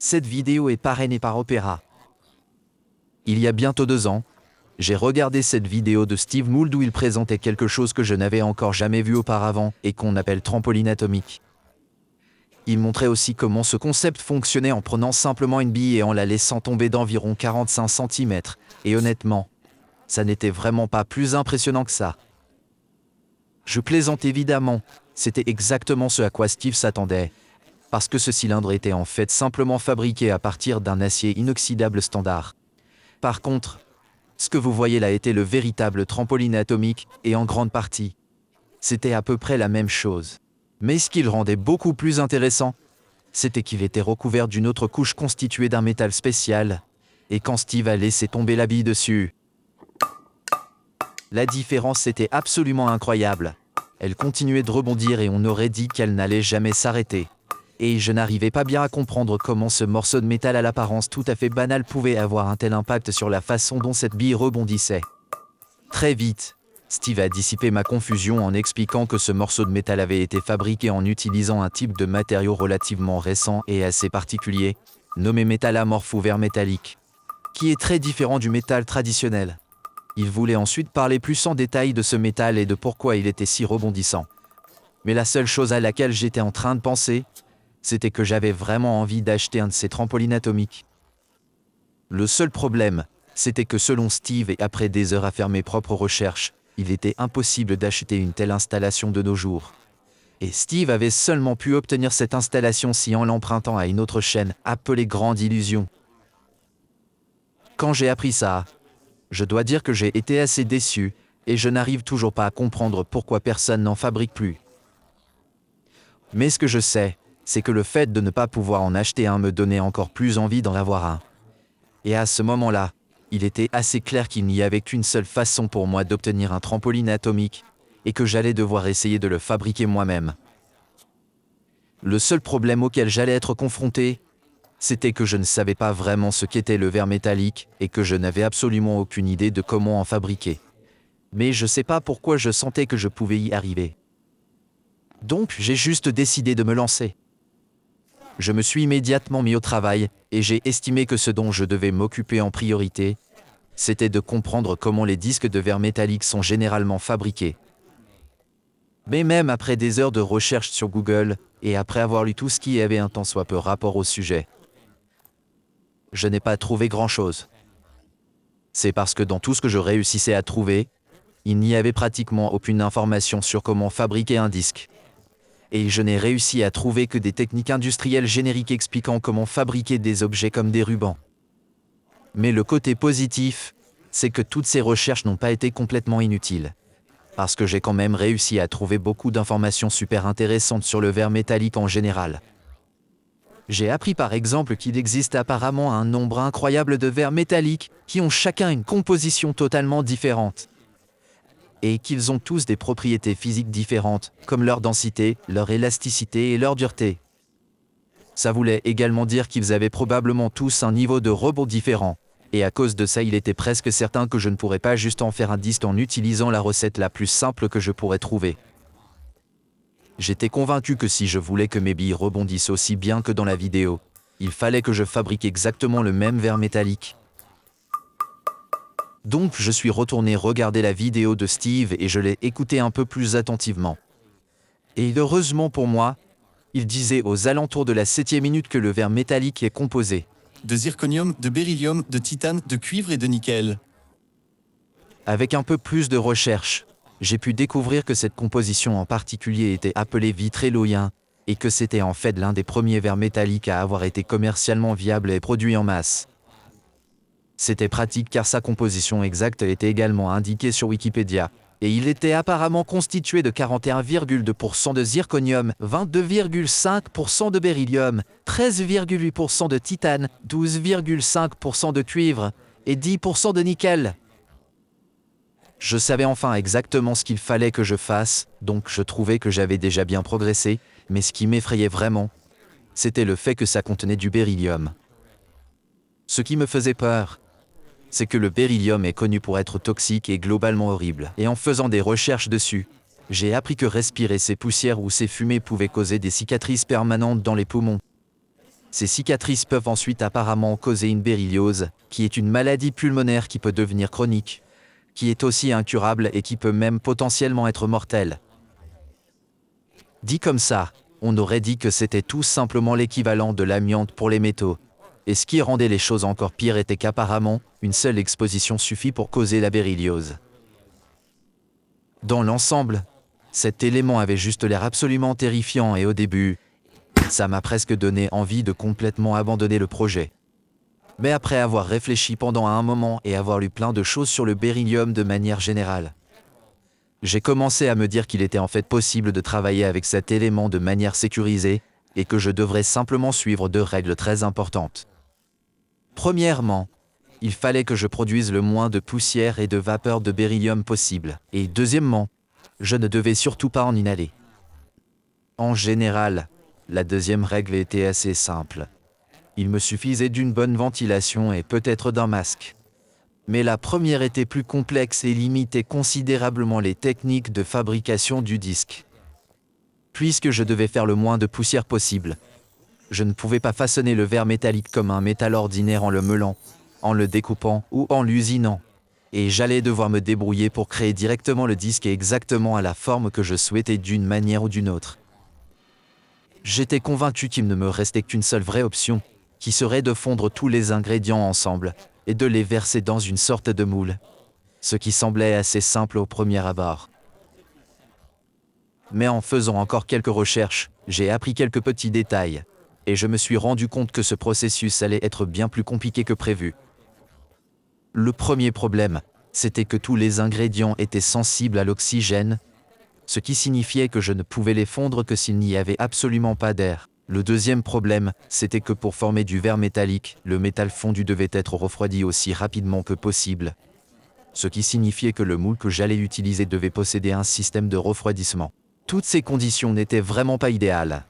Cette vidéo est parrainée par Opera. Il y a bientôt 2 ans, j'ai regardé cette vidéo de Steve Mould où il présentait quelque chose que je n'avais encore jamais vu auparavant et qu'on appelle trampoline atomique. Il montrait aussi comment ce concept fonctionnait en prenant simplement une bille et en la laissant tomber d'environ 45 cm. Et honnêtement, ça n'était vraiment pas plus impressionnant que ça. Je plaisante évidemment, c'était exactement ce à quoi Steve s'attendait, parce que ce cylindre était en fait simplement fabriqué à partir d'un acier inoxydable standard. Par contre, ce que vous voyez là était le véritable trampoline atomique, et en grande partie, c'était à peu près la même chose. Mais ce qui le rendait beaucoup plus intéressant, c'était qu'il était recouvert d'une autre couche constituée d'un métal spécial, et quand Steve a laissé tomber la bille dessus, la différence était absolument incroyable. Elle continuait de rebondir et on aurait dit qu'elle n'allait jamais s'arrêter. Et je n'arrivais pas bien à comprendre comment ce morceau de métal à l'apparence tout à fait banale pouvait avoir un tel impact sur la façon dont cette bille rebondissait. Très vite, Steve a dissipé ma confusion en expliquant que ce morceau de métal avait été fabriqué en utilisant un type de matériau relativement récent et assez particulier, nommé métal amorphe ou verre métallique, qui est très différent du métal traditionnel. Il voulait ensuite parler plus en détail de ce métal et de pourquoi il était si rebondissant. Mais la seule chose à laquelle j'étais en train de penser, c'était que j'avais vraiment envie d'acheter un de ces trampolines atomiques. Le seul problème, c'était que selon Steve et après des heures à faire mes propres recherches, il était impossible d'acheter une telle installation de nos jours. Et Steve avait seulement pu obtenir cette installation-ci en l'empruntant à une autre chaîne, appelée Grande Illusion. Quand j'ai appris ça, je dois dire que j'ai été assez déçu, et je n'arrive toujours pas à comprendre pourquoi personne n'en fabrique plus. Mais ce que je sais, c'est que le fait de ne pas pouvoir en acheter un me donnait encore plus envie d'en avoir un. Et à ce moment-là, il était assez clair qu'il n'y avait qu'une seule façon pour moi d'obtenir un trampoline atomique, et que j'allais devoir essayer de le fabriquer moi-même. Le seul problème auquel j'allais être confronté, c'était que je ne savais pas vraiment ce qu'était le verre métallique, et que je n'avais absolument aucune idée de comment en fabriquer. Mais je ne sais pas pourquoi je sentais que je pouvais y arriver. Donc j'ai juste décidé de me lancer. Je me suis immédiatement mis au travail, et j'ai estimé que ce dont je devais m'occuper en priorité, c'était de comprendre comment les disques de verre métallique sont généralement fabriqués. Mais même après des heures de recherche sur Google, et après avoir lu tout ce qui avait un tant soit peu rapport au sujet, je n'ai pas trouvé grand-chose. C'est parce que dans tout ce que je réussissais à trouver, il n'y avait pratiquement aucune information sur comment fabriquer un disque. Et je n'ai réussi à trouver que des techniques industrielles génériques expliquant comment fabriquer des objets comme des rubans. Mais le côté positif, c'est que toutes ces recherches n'ont pas été complètement inutiles. Parce que j'ai quand même réussi à trouver beaucoup d'informations super intéressantes sur le verre métallique en général. J'ai appris par exemple qu'il existe apparemment un nombre incroyable de verres métalliques qui ont chacun une composition totalement différente. Et qu'ils ont tous des propriétés physiques différentes, comme leur densité, leur élasticité et leur dureté. Ça voulait également dire qu'ils avaient probablement tous un niveau de rebond différent, et à cause de ça il était presque certain que je ne pourrais pas juste en faire un disque en utilisant la recette la plus simple que je pourrais trouver. J'étais convaincu que si je voulais que mes billes rebondissent aussi bien que dans la vidéo, il fallait que je fabrique exactement le même verre métallique. Donc je suis retourné regarder la vidéo de Steve et je l'ai écoutée un peu plus attentivement. Et heureusement pour moi, il disait aux alentours de la 7e minute que le verre métallique est composé de zirconium, de beryllium, de titane, de cuivre et de nickel. Avec un peu plus de recherche, j'ai pu découvrir que cette composition en particulier était appelée vitrélloïen et que c'était en fait l'un des premiers verres métalliques à avoir été commercialement viable et produit en masse. C'était pratique car sa composition exacte était également indiquée sur Wikipédia, et il était apparemment constitué de 41,2% de zirconium, 22,5% de beryllium, 13,8% de titane, 12,5% de cuivre et 10% de nickel. Je savais enfin exactement ce qu'il fallait que je fasse, donc je trouvais que j'avais déjà bien progressé, mais ce qui m'effrayait vraiment, c'était le fait que ça contenait du beryllium. Ce qui me faisait peur, c'est que le beryllium est connu pour être toxique et globalement horrible. Et en faisant des recherches dessus, j'ai appris que respirer ces poussières ou ces fumées pouvait causer des cicatrices permanentes dans les poumons. Ces cicatrices peuvent ensuite apparemment causer une bérylliose, qui est une maladie pulmonaire qui peut devenir chronique, qui est aussi incurable et qui peut même potentiellement être mortelle. Dit comme ça, on aurait dit que c'était tout simplement l'équivalent de l'amiante pour les métaux. Et ce qui rendait les choses encore pires était qu'apparemment, une seule exposition suffit pour causer la bérylliose. Dans l'ensemble, cet élément avait juste l'air absolument terrifiant et au début, ça m'a presque donné envie de complètement abandonner le projet. Mais après avoir réfléchi pendant un moment et avoir lu plein de choses sur le beryllium de manière générale, j'ai commencé à me dire qu'il était en fait possible de travailler avec cet élément de manière sécurisée et que je devrais simplement suivre deux règles très importantes. Premièrement, il fallait que je produise le moins de poussière et de vapeur de beryllium possible. Et deuxièmement, je ne devais surtout pas en inhaler. En général, la deuxième règle était assez simple. Il me suffisait d'une bonne ventilation et peut-être d'un masque. Mais la première était plus complexe et limitait considérablement les techniques de fabrication du disque. Puisque je devais faire le moins de poussière possible, je ne pouvais pas façonner le verre métallique comme un métal ordinaire en le meulant, en le découpant ou en l'usinant. Et j'allais devoir me débrouiller pour créer directement le disque exactement à la forme que je souhaitais d'une manière ou d'une autre. J'étais convaincu qu'il ne me restait qu'une seule vraie option, qui serait de fondre tous les ingrédients ensemble et de les verser dans une sorte de moule, ce qui semblait assez simple au premier abord. Mais en faisant encore quelques recherches, j'ai appris quelques petits détails, et je me suis rendu compte que ce processus allait être bien plus compliqué que prévu. Le premier problème, c'était que tous les ingrédients étaient sensibles à l'oxygène, ce qui signifiait que je ne pouvais les fondre que s'il n'y avait absolument pas d'air. Le deuxième problème, c'était que pour former du verre métallique, le métal fondu devait être refroidi aussi rapidement que possible, ce qui signifiait que le moule que j'allais utiliser devait posséder un système de refroidissement. Toutes ces conditions n'étaient vraiment pas idéales.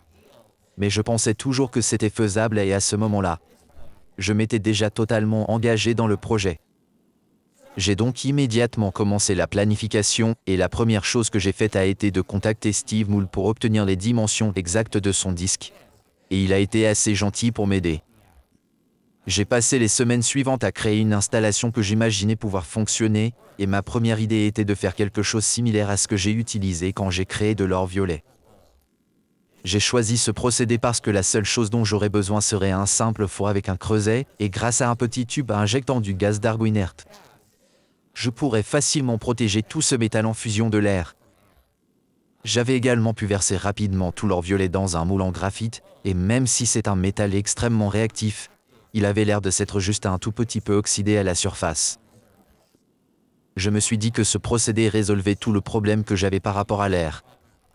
Mais je pensais toujours que c'était faisable et à ce moment-là, je m'étais déjà totalement engagé dans le projet. J'ai donc immédiatement commencé la planification et la première chose que j'ai faite a été de contacter Steve Moule pour obtenir les dimensions exactes de son disque. Et il a été assez gentil pour m'aider. J'ai passé les semaines suivantes à créer une installation que j'imaginais pouvoir fonctionner, et ma première idée était de faire quelque chose similaire à ce que j'ai utilisé quand j'ai créé de l'or violet. J'ai choisi ce procédé parce que la seule chose dont j'aurais besoin serait un simple four avec un creuset, et grâce à un petit tube injectant du gaz d'argon inerte, je pourrais facilement protéger tout ce métal en fusion de l'air. J'avais également pu verser rapidement tout l'or violet dans un moule en graphite, et même si c'est un métal extrêmement réactif, il avait l'air de s'être juste un tout petit peu oxydé à la surface. Je me suis dit que ce procédé résolvait tout le problème que j'avais par rapport à l'air,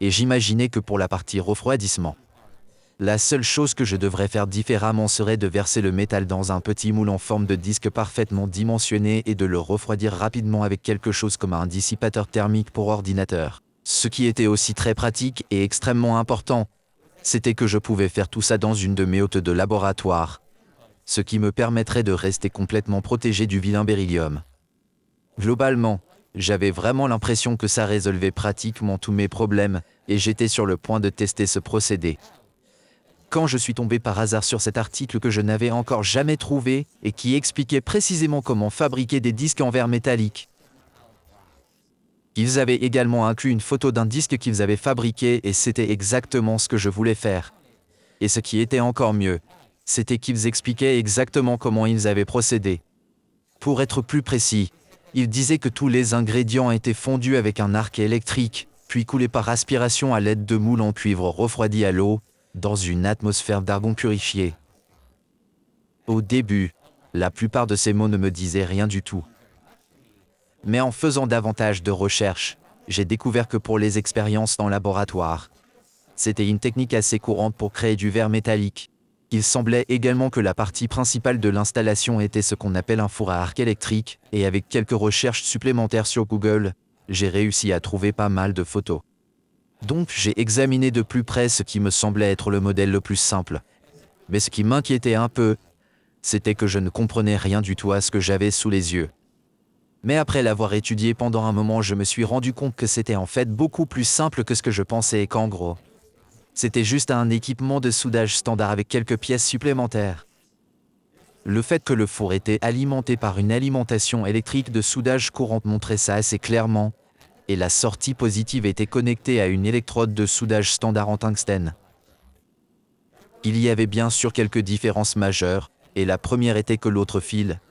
et j'imaginais que pour la partie refroidissement, la seule chose que je devrais faire différemment serait de verser le métal dans un petit moule en forme de disque parfaitement dimensionné et de le refroidir rapidement avec quelque chose comme un dissipateur thermique pour ordinateur. Ce qui était aussi très pratique et extrêmement important, c'était que je pouvais faire tout ça dans une de mes hôtes de laboratoire, ce qui me permettrait de rester complètement protégé du vilain beryllium. Globalement, j'avais vraiment l'impression que ça résolvait pratiquement tous mes problèmes, et j'étais sur le point de tester ce procédé. Quand je suis tombé par hasard sur cet article que je n'avais encore jamais trouvé, et qui expliquait précisément comment fabriquer des disques en verre métallique. Ils avaient également inclus une photo d'un disque qu'ils avaient fabriqué, et c'était exactement ce que je voulais faire. Et ce qui était encore mieux, c'était qu'ils expliquaient exactement comment ils avaient procédé. Pour être plus précis, ils disaient que tous les ingrédients étaient fondus avec un arc électrique, puis coulés par aspiration à l'aide de moules en cuivre refroidis à l'eau, dans une atmosphère d'argon purifié. Au début, la plupart de ces mots ne me disaient rien du tout. Mais en faisant davantage de recherches, j'ai découvert que pour les expériences en laboratoire, c'était une technique assez courante pour créer du verre métallique. Il semblait également que la partie principale de l'installation était ce qu'on appelle un four à arc électrique, et avec quelques recherches supplémentaires sur Google, j'ai réussi à trouver pas mal de photos. Donc j'ai examiné de plus près ce qui me semblait être le modèle le plus simple. Mais ce qui m'inquiétait un peu, c'était que je ne comprenais rien du tout à ce que j'avais sous les yeux. Mais après l'avoir étudié pendant un moment, je me suis rendu compte que c'était en fait beaucoup plus simple que ce que je pensais et qu'en gros, C'était juste un équipement de soudage standard avec quelques pièces supplémentaires. Le fait que le four était alimenté par une alimentation électrique de soudage courante montrait ça assez clairement, et la sortie positive était connectée à une électrode de soudage standard en tungstène. Il y avait bien sûr quelques différences majeures, et la première était que l'autre fil,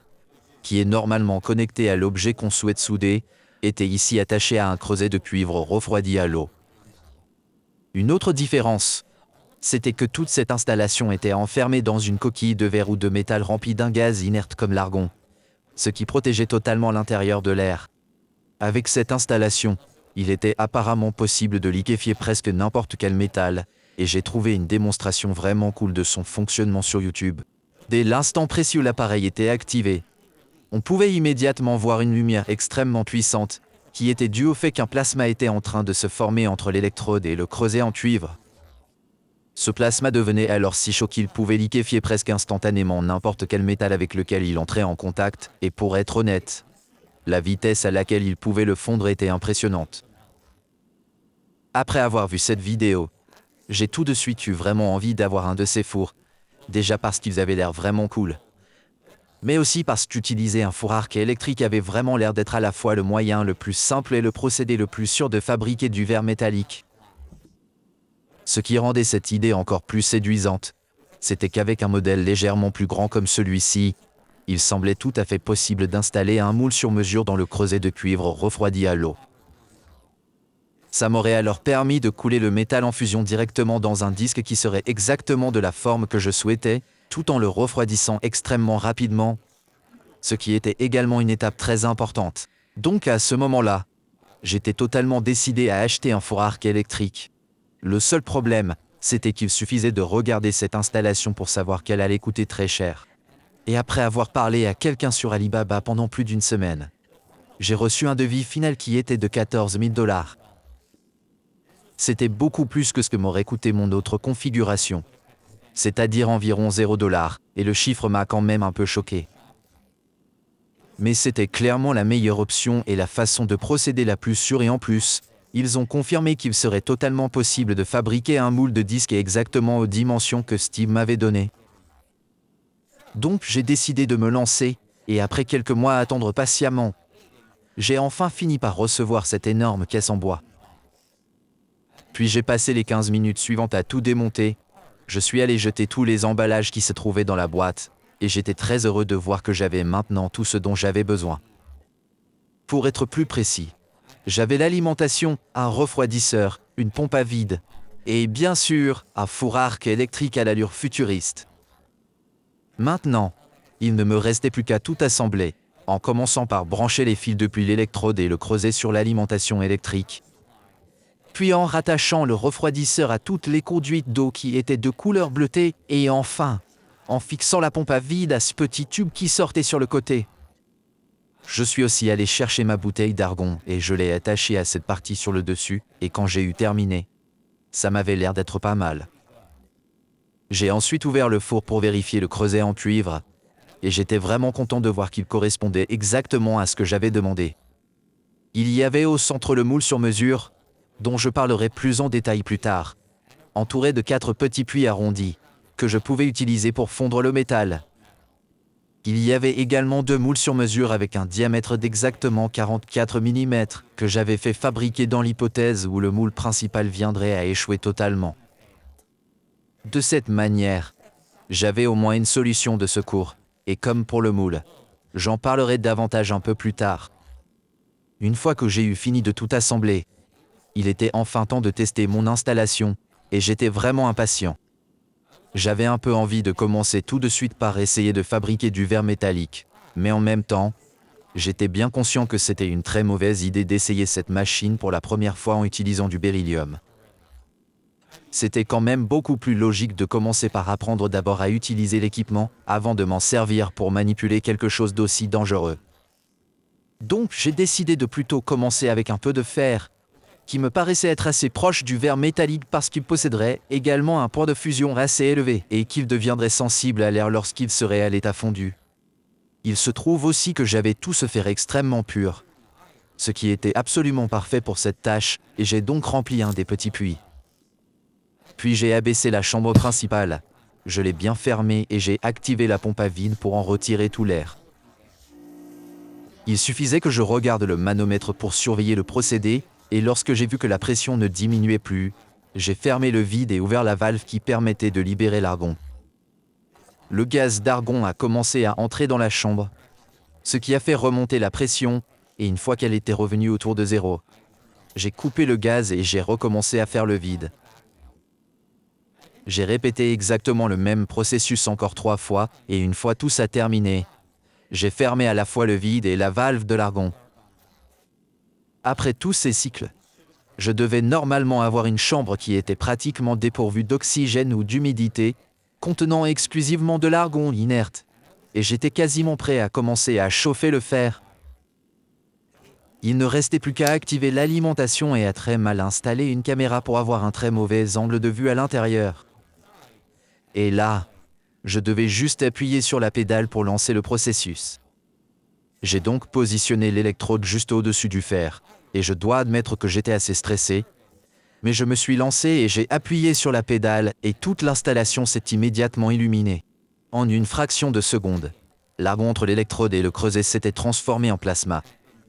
qui est normalement connecté à l'objet qu'on souhaite souder, était ici attaché à un creuset de cuivre refroidi à l'eau. Une autre différence, c'était que toute cette installation était enfermée dans une coquille de verre ou de métal remplie d'un gaz inerte comme l'argon, ce qui protégeait totalement l'intérieur de l'air. Avec cette installation, il était apparemment possible de liquéfier presque n'importe quel métal, et j'ai trouvé une démonstration vraiment cool de son fonctionnement sur YouTube. Dès l'instant précis où l'appareil était activé, on pouvait immédiatement voir une lumière extrêmement puissante, qui était due au fait qu'un plasma était en train de se former entre l'électrode et le creuset en cuivre. Ce plasma devenait alors si chaud qu'il pouvait liquéfier presque instantanément n'importe quel métal avec lequel il entrait en contact, et pour être honnête, la vitesse à laquelle il pouvait le fondre était impressionnante. Après avoir vu cette vidéo, j'ai tout de suite eu vraiment envie d'avoir un de ces fours, déjà parce qu'ils avaient l'air vraiment cool, mais aussi parce qu'utiliser un four arc électrique avait vraiment l'air d'être à la fois le moyen le plus simple et le procédé le plus sûr de fabriquer du verre métallique. Ce qui rendait cette idée encore plus séduisante, c'était qu'avec un modèle légèrement plus grand comme celui-ci, il semblait tout à fait possible d'installer un moule sur mesure dans le creuset de cuivre refroidi à l'eau. Ça m'aurait alors permis de couler le métal en fusion directement dans un disque qui serait exactement de la forme que je souhaitais, tout en le refroidissant extrêmement rapidement, ce qui était également une étape très importante. Donc à ce moment-là, j'étais totalement décidé à acheter un four arc électrique. Le seul problème, c'était qu'il suffisait de regarder cette installation pour savoir qu'elle allait coûter très cher. Et après avoir parlé à quelqu'un sur Alibaba pendant plus d'une semaine, j'ai reçu un devis final qui était de 14 000 $. C'était beaucoup plus que ce que m'aurait coûté mon autre configuration, c'est-à-dire environ 0 $, et le chiffre m'a quand même un peu choqué. Mais c'était clairement la meilleure option et la façon de procéder la plus sûre, et en plus, ils ont confirmé qu'il serait totalement possible de fabriquer un moule de disque exactement aux dimensions que Steve m'avait données. Donc j'ai décidé de me lancer, et après quelques mois à attendre patiemment, j'ai enfin fini par recevoir cette énorme caisse en bois. Puis j'ai passé les 15 minutes suivantes à tout démonter, je suis allé jeter tous les emballages qui se trouvaient dans la boîte, et j'étais très heureux de voir que j'avais maintenant tout ce dont j'avais besoin. Pour être plus précis, j'avais l'alimentation, un refroidisseur, une pompe à vide, et bien sûr, un four arc électrique à l'allure futuriste. Maintenant, il ne me restait plus qu'à tout assembler, en commençant par brancher les fils depuis l'électrode et le creuset sur l'alimentation électrique, puis en rattachant le refroidisseur à toutes les conduites d'eau qui étaient de couleur bleutée, et enfin, en fixant la pompe à vide à ce petit tube qui sortait sur le côté. Je suis aussi allé chercher ma bouteille d'argon et je l'ai attachée à cette partie sur le dessus, et quand j'ai eu terminé, ça m'avait l'air d'être pas mal. J'ai ensuite ouvert le four pour vérifier le creuset en cuivre, et j'étais vraiment content de voir qu'il correspondait exactement à ce que j'avais demandé. Il y avait au centre le moule sur mesure, dont je parlerai plus en détail plus tard, entouré de 4 petits puits arrondis, que je pouvais utiliser pour fondre le métal. Il y avait également 2 moules sur mesure avec un diamètre d'exactement 44 mm, que j'avais fait fabriquer dans l'hypothèse où le moule principal viendrait à échouer totalement. De cette manière, j'avais au moins une solution de secours, et comme pour le moule, j'en parlerai davantage un peu plus tard. Une fois que j'ai eu fini de tout assembler, il était enfin temps de tester mon installation, et j'étais vraiment impatient. J'avais un peu envie de commencer tout de suite par essayer de fabriquer du verre métallique, mais en même temps, j'étais bien conscient que c'était une très mauvaise idée d'essayer cette machine pour la première fois en utilisant du beryllium. C'était quand même beaucoup plus logique de commencer par apprendre d'abord à utiliser l'équipement avant de m'en servir pour manipuler quelque chose d'aussi dangereux. Donc j'ai décidé de plutôt commencer avec un peu de fer, qui me paraissait être assez proche du verre métallique parce qu'il posséderait également un point de fusion assez élevé et qu'il deviendrait sensible à l'air lorsqu'il serait à l'état fondu. Il se trouve aussi que j'avais tout ce fer extrêmement pur, ce qui était absolument parfait pour cette tâche, et j'ai donc rempli un des petits puits. Puis j'ai abaissé la chambre principale. Je l'ai bien fermée et j'ai activé la pompe à vide pour en retirer tout l'air. Il suffisait que je regarde le manomètre pour surveiller le procédé, et lorsque j'ai vu que la pression ne diminuait plus, j'ai fermé le vide et ouvert la valve qui permettait de libérer l'argon. Le gaz d'argon a commencé à entrer dans la chambre, ce qui a fait remonter la pression, et une fois qu'elle était revenue autour de 0, j'ai coupé le gaz et j'ai recommencé à faire le vide. J'ai répété exactement le même processus encore 3 fois, et une fois tout ça terminé, j'ai fermé à la fois le vide et la valve de l'argon. Après tous ces cycles, je devais normalement avoir une chambre qui était pratiquement dépourvue d'oxygène ou d'humidité, contenant exclusivement de l'argon inerte, et j'étais quasiment prêt à commencer à chauffer le fer. Il ne restait plus qu'à activer l'alimentation et à très mal installer une caméra pour avoir un très mauvais angle de vue à l'intérieur. Et là, je devais juste appuyer sur la pédale pour lancer le processus. J'ai donc positionné l'électrode juste au-dessus du fer, et je dois admettre que j'étais assez stressé, mais je me suis lancé et j'ai appuyé sur la pédale et toute l'installation s'est immédiatement illuminée. En une fraction de seconde, l'argon entre l'électrode et le creuset s'était transformé en plasma,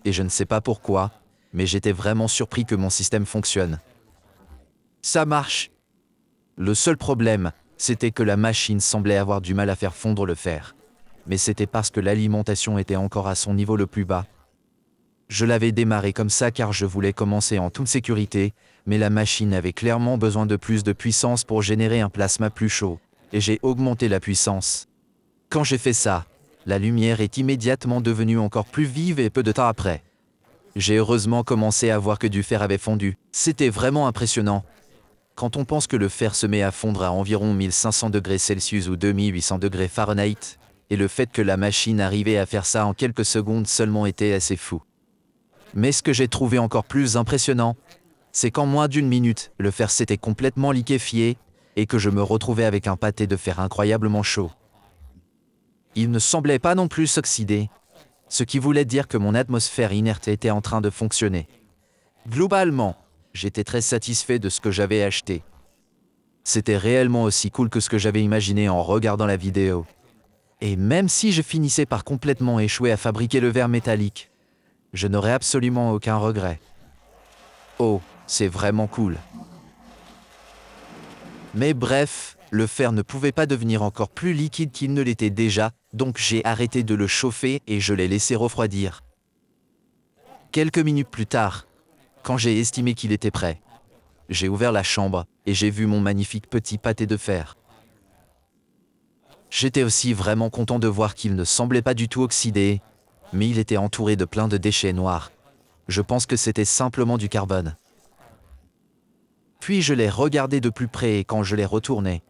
et je ne sais pas pourquoi, mais j'étais vraiment surpris que mon système fonctionne. Ça marche! Le seul problème, c'était que la machine semblait avoir du mal à faire fondre le fer. Mais c'était parce que l'alimentation était encore à son niveau le plus bas. Je l'avais démarré comme ça car je voulais commencer en toute sécurité, mais la machine avait clairement besoin de plus de puissance pour générer un plasma plus chaud, et j'ai augmenté la puissance. Quand j'ai fait ça, la lumière est immédiatement devenue encore plus vive et peu de temps après, j'ai heureusement commencé à voir que du fer avait fondu. C'était vraiment impressionnant. Quand on pense que le fer se met à fondre à environ 1500 degrés Celsius ou 2800 degrés Fahrenheit, et le fait que la machine arrivait à faire ça en quelques secondes seulement était assez fou. Mais ce que j'ai trouvé encore plus impressionnant, c'est qu'en moins d'une minute, le fer s'était complètement liquéfié et que je me retrouvais avec un pâté de fer incroyablement chaud. Il ne semblait pas non plus s'oxyder, ce qui voulait dire que mon atmosphère inerte était en train de fonctionner. Globalement, j'étais très satisfait de ce que j'avais acheté. C'était réellement aussi cool que ce que j'avais imaginé en regardant la vidéo. Et même si je finissais par complètement échouer à fabriquer le verre métallique, je n'aurais absolument aucun regret. Oh, c'est vraiment cool. Mais bref, le fer ne pouvait pas devenir encore plus liquide qu'il ne l'était déjà, donc j'ai arrêté de le chauffer et je l'ai laissé refroidir. Quelques minutes plus tard, quand j'ai estimé qu'il était prêt, j'ai ouvert la chambre et j'ai vu mon magnifique petit pâté de fer. J'étais aussi vraiment content de voir qu'il ne semblait pas du tout oxydé, mais il était entouré de plein de déchets noirs. Je pense que c'était simplement du carbone. Puis je l'ai regardé de plus près et quand je l'ai retourné,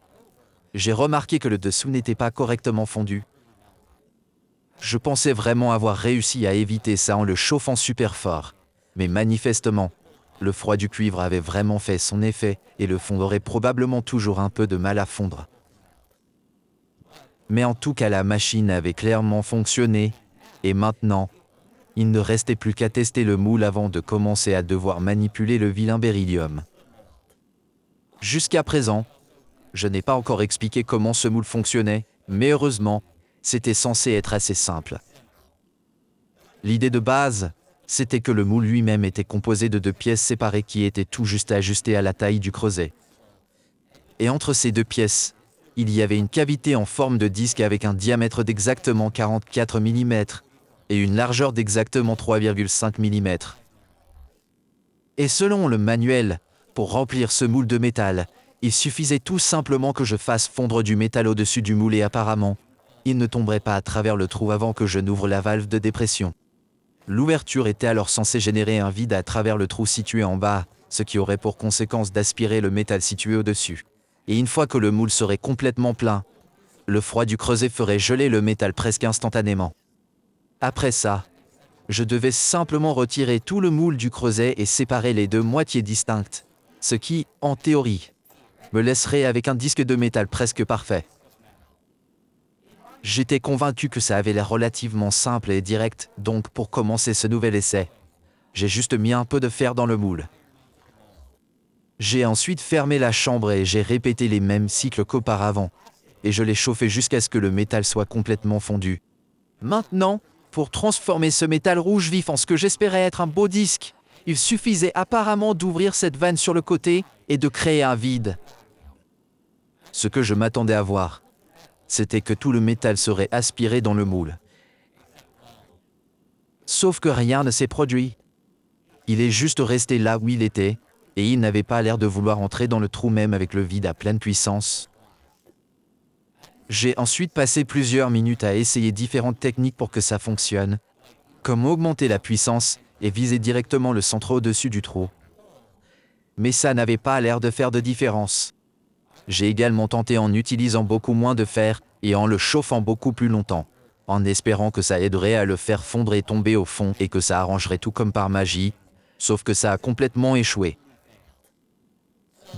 j'ai remarqué que le dessous n'était pas correctement fondu. Je pensais vraiment avoir réussi à éviter ça en le chauffant super fort, mais manifestement, le froid du cuivre avait vraiment fait son effet et le fond aurait probablement toujours un peu de mal à fondre. Mais en tout cas, la machine avait clairement fonctionné, et maintenant, il ne restait plus qu'à tester le moule avant de commencer à devoir manipuler le vilain beryllium. Jusqu'à présent, je n'ai pas encore expliqué comment ce moule fonctionnait, mais heureusement, c'était censé être assez simple. L'idée de base, c'était que le moule lui-même était composé de 2 pièces séparées qui étaient tout juste ajustées à la taille du creuset. Et entre ces 2 pièces, il y avait une cavité en forme de disque avec un diamètre d'exactement 44 mm et une largeur d'exactement 3,5 mm. Et selon le manuel, pour remplir ce moule de métal, il suffisait tout simplement que je fasse fondre du métal au-dessus du moule et apparemment, il ne tomberait pas à travers le trou avant que je n'ouvre la valve de dépression. L'ouverture était alors censée générer un vide à travers le trou situé en bas, ce qui aurait pour conséquence d'aspirer le métal situé au-dessus. Et une fois que le moule serait complètement plein, le froid du creuset ferait geler le métal presque instantanément. Après ça, je devais simplement retirer tout le moule du creuset et séparer les 2 moitiés distinctes, ce qui, en théorie, me laisserait avec un disque de métal presque parfait. J'étais convaincu que ça avait l'air relativement simple et direct, donc pour commencer ce nouvel essai, j'ai juste mis un peu de fer dans le moule. J'ai ensuite fermé la chambre et j'ai répété les mêmes cycles qu'auparavant, et je l'ai chauffé jusqu'à ce que le métal soit complètement fondu. Maintenant, pour transformer ce métal rouge vif en ce que j'espérais être un beau disque, il suffisait apparemment d'ouvrir cette vanne sur le côté et de créer un vide. Ce que je m'attendais à voir, c'était que tout le métal serait aspiré dans le moule. Sauf que rien ne s'est produit. Il est juste resté là où il était, et il n'avait pas l'air de vouloir entrer dans le trou même avec le vide à pleine puissance. J'ai ensuite passé plusieurs minutes à essayer différentes techniques pour que ça fonctionne, comme augmenter la puissance et viser directement le centre au-dessus du trou. Mais ça n'avait pas l'air de faire de différence. J'ai également tenté en utilisant beaucoup moins de fer et en le chauffant beaucoup plus longtemps, en espérant que ça aiderait à le faire fondre et tomber au fond et que ça arrangerait tout comme par magie, sauf que ça a complètement échoué.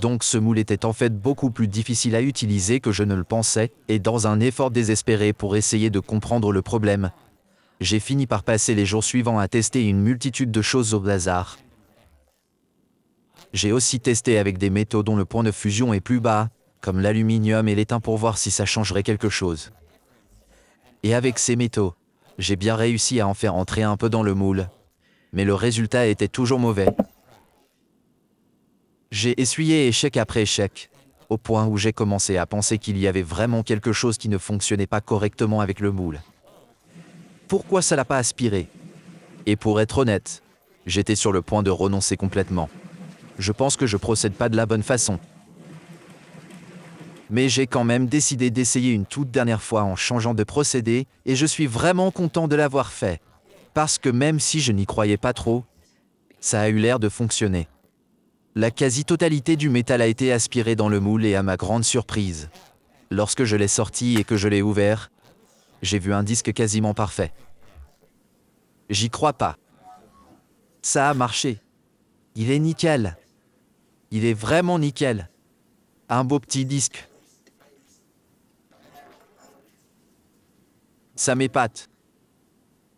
Donc ce moule était en fait beaucoup plus difficile à utiliser que je ne le pensais, et dans un effort désespéré pour essayer de comprendre le problème, j'ai fini par passer les jours suivants à tester une multitude de choses au hasard. J'ai aussi testé avec des métaux dont le point de fusion est plus bas, comme l'aluminium et l'étain pour voir si ça changerait quelque chose. Et avec ces métaux, j'ai bien réussi à en faire entrer un peu dans le moule, mais le résultat était toujours mauvais. J'ai essuyé échec après échec, au point où j'ai commencé à penser qu'il y avait vraiment quelque chose qui ne fonctionnait pas correctement avec le moule. Pourquoi ça l'a pas aspiré? Et pour être honnête, j'étais sur le point de renoncer complètement. Je pense que je procède pas de la bonne façon. Mais j'ai quand même décidé d'essayer une toute dernière fois en changeant de procédé, et je suis vraiment content de l'avoir fait. Parce que même si je n'y croyais pas trop, ça a eu l'air de fonctionner. La quasi-totalité du métal a été aspirée dans le moule et à ma grande surprise, lorsque je l'ai sorti et que je l'ai ouvert, j'ai vu un disque quasiment parfait. J'y crois pas. Ça a marché. Il est nickel. Il est vraiment nickel. Un beau petit disque. Ça m'épate.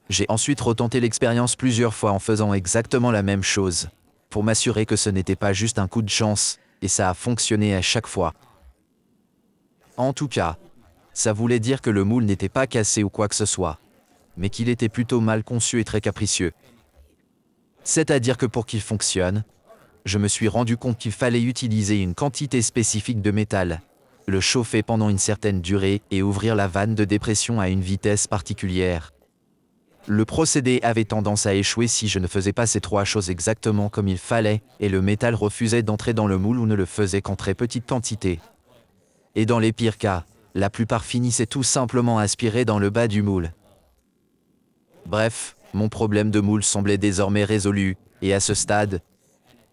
J'ai ensuite retenté l'expérience plusieurs fois en faisant exactement la même chose, pour m'assurer que ce n'était pas juste un coup de chance, et ça a fonctionné à chaque fois. En tout cas, ça voulait dire que le moule n'était pas cassé ou quoi que ce soit, mais qu'il était plutôt mal conçu et très capricieux. C'est-à-dire que pour qu'il fonctionne, je me suis rendu compte qu'il fallait utiliser une quantité spécifique de métal, le chauffer pendant une certaine durée et ouvrir la vanne de dépression à une vitesse particulière. Le procédé avait tendance à échouer si je ne faisais pas ces trois choses exactement comme il fallait, et le métal refusait d'entrer dans le moule ou ne le faisait qu'en très petite quantité. Et dans les pires cas, la plupart finissaient tout simplement aspirés dans le bas du moule. Bref, mon problème de moule semblait désormais résolu, et à ce stade,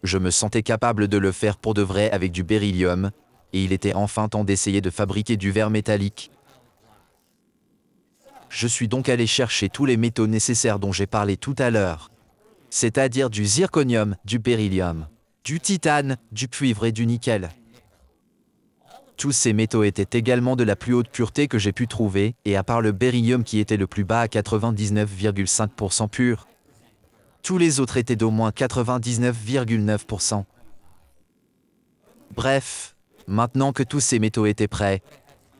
je me sentais capable de le faire pour de vrai avec du beryllium, et il était enfin temps d'essayer de fabriquer du verre métallique. Je suis donc allé chercher tous les métaux nécessaires dont j'ai parlé tout à l'heure, c'est-à-dire du zirconium, du beryllium, du titane, du cuivre et du nickel. Tous ces métaux étaient également de la plus haute pureté que j'ai pu trouver, et à part le beryllium qui était le plus bas à 99,5% pur, tous les autres étaient d'au moins 99,9%. Bref, maintenant que tous ces métaux étaient prêts,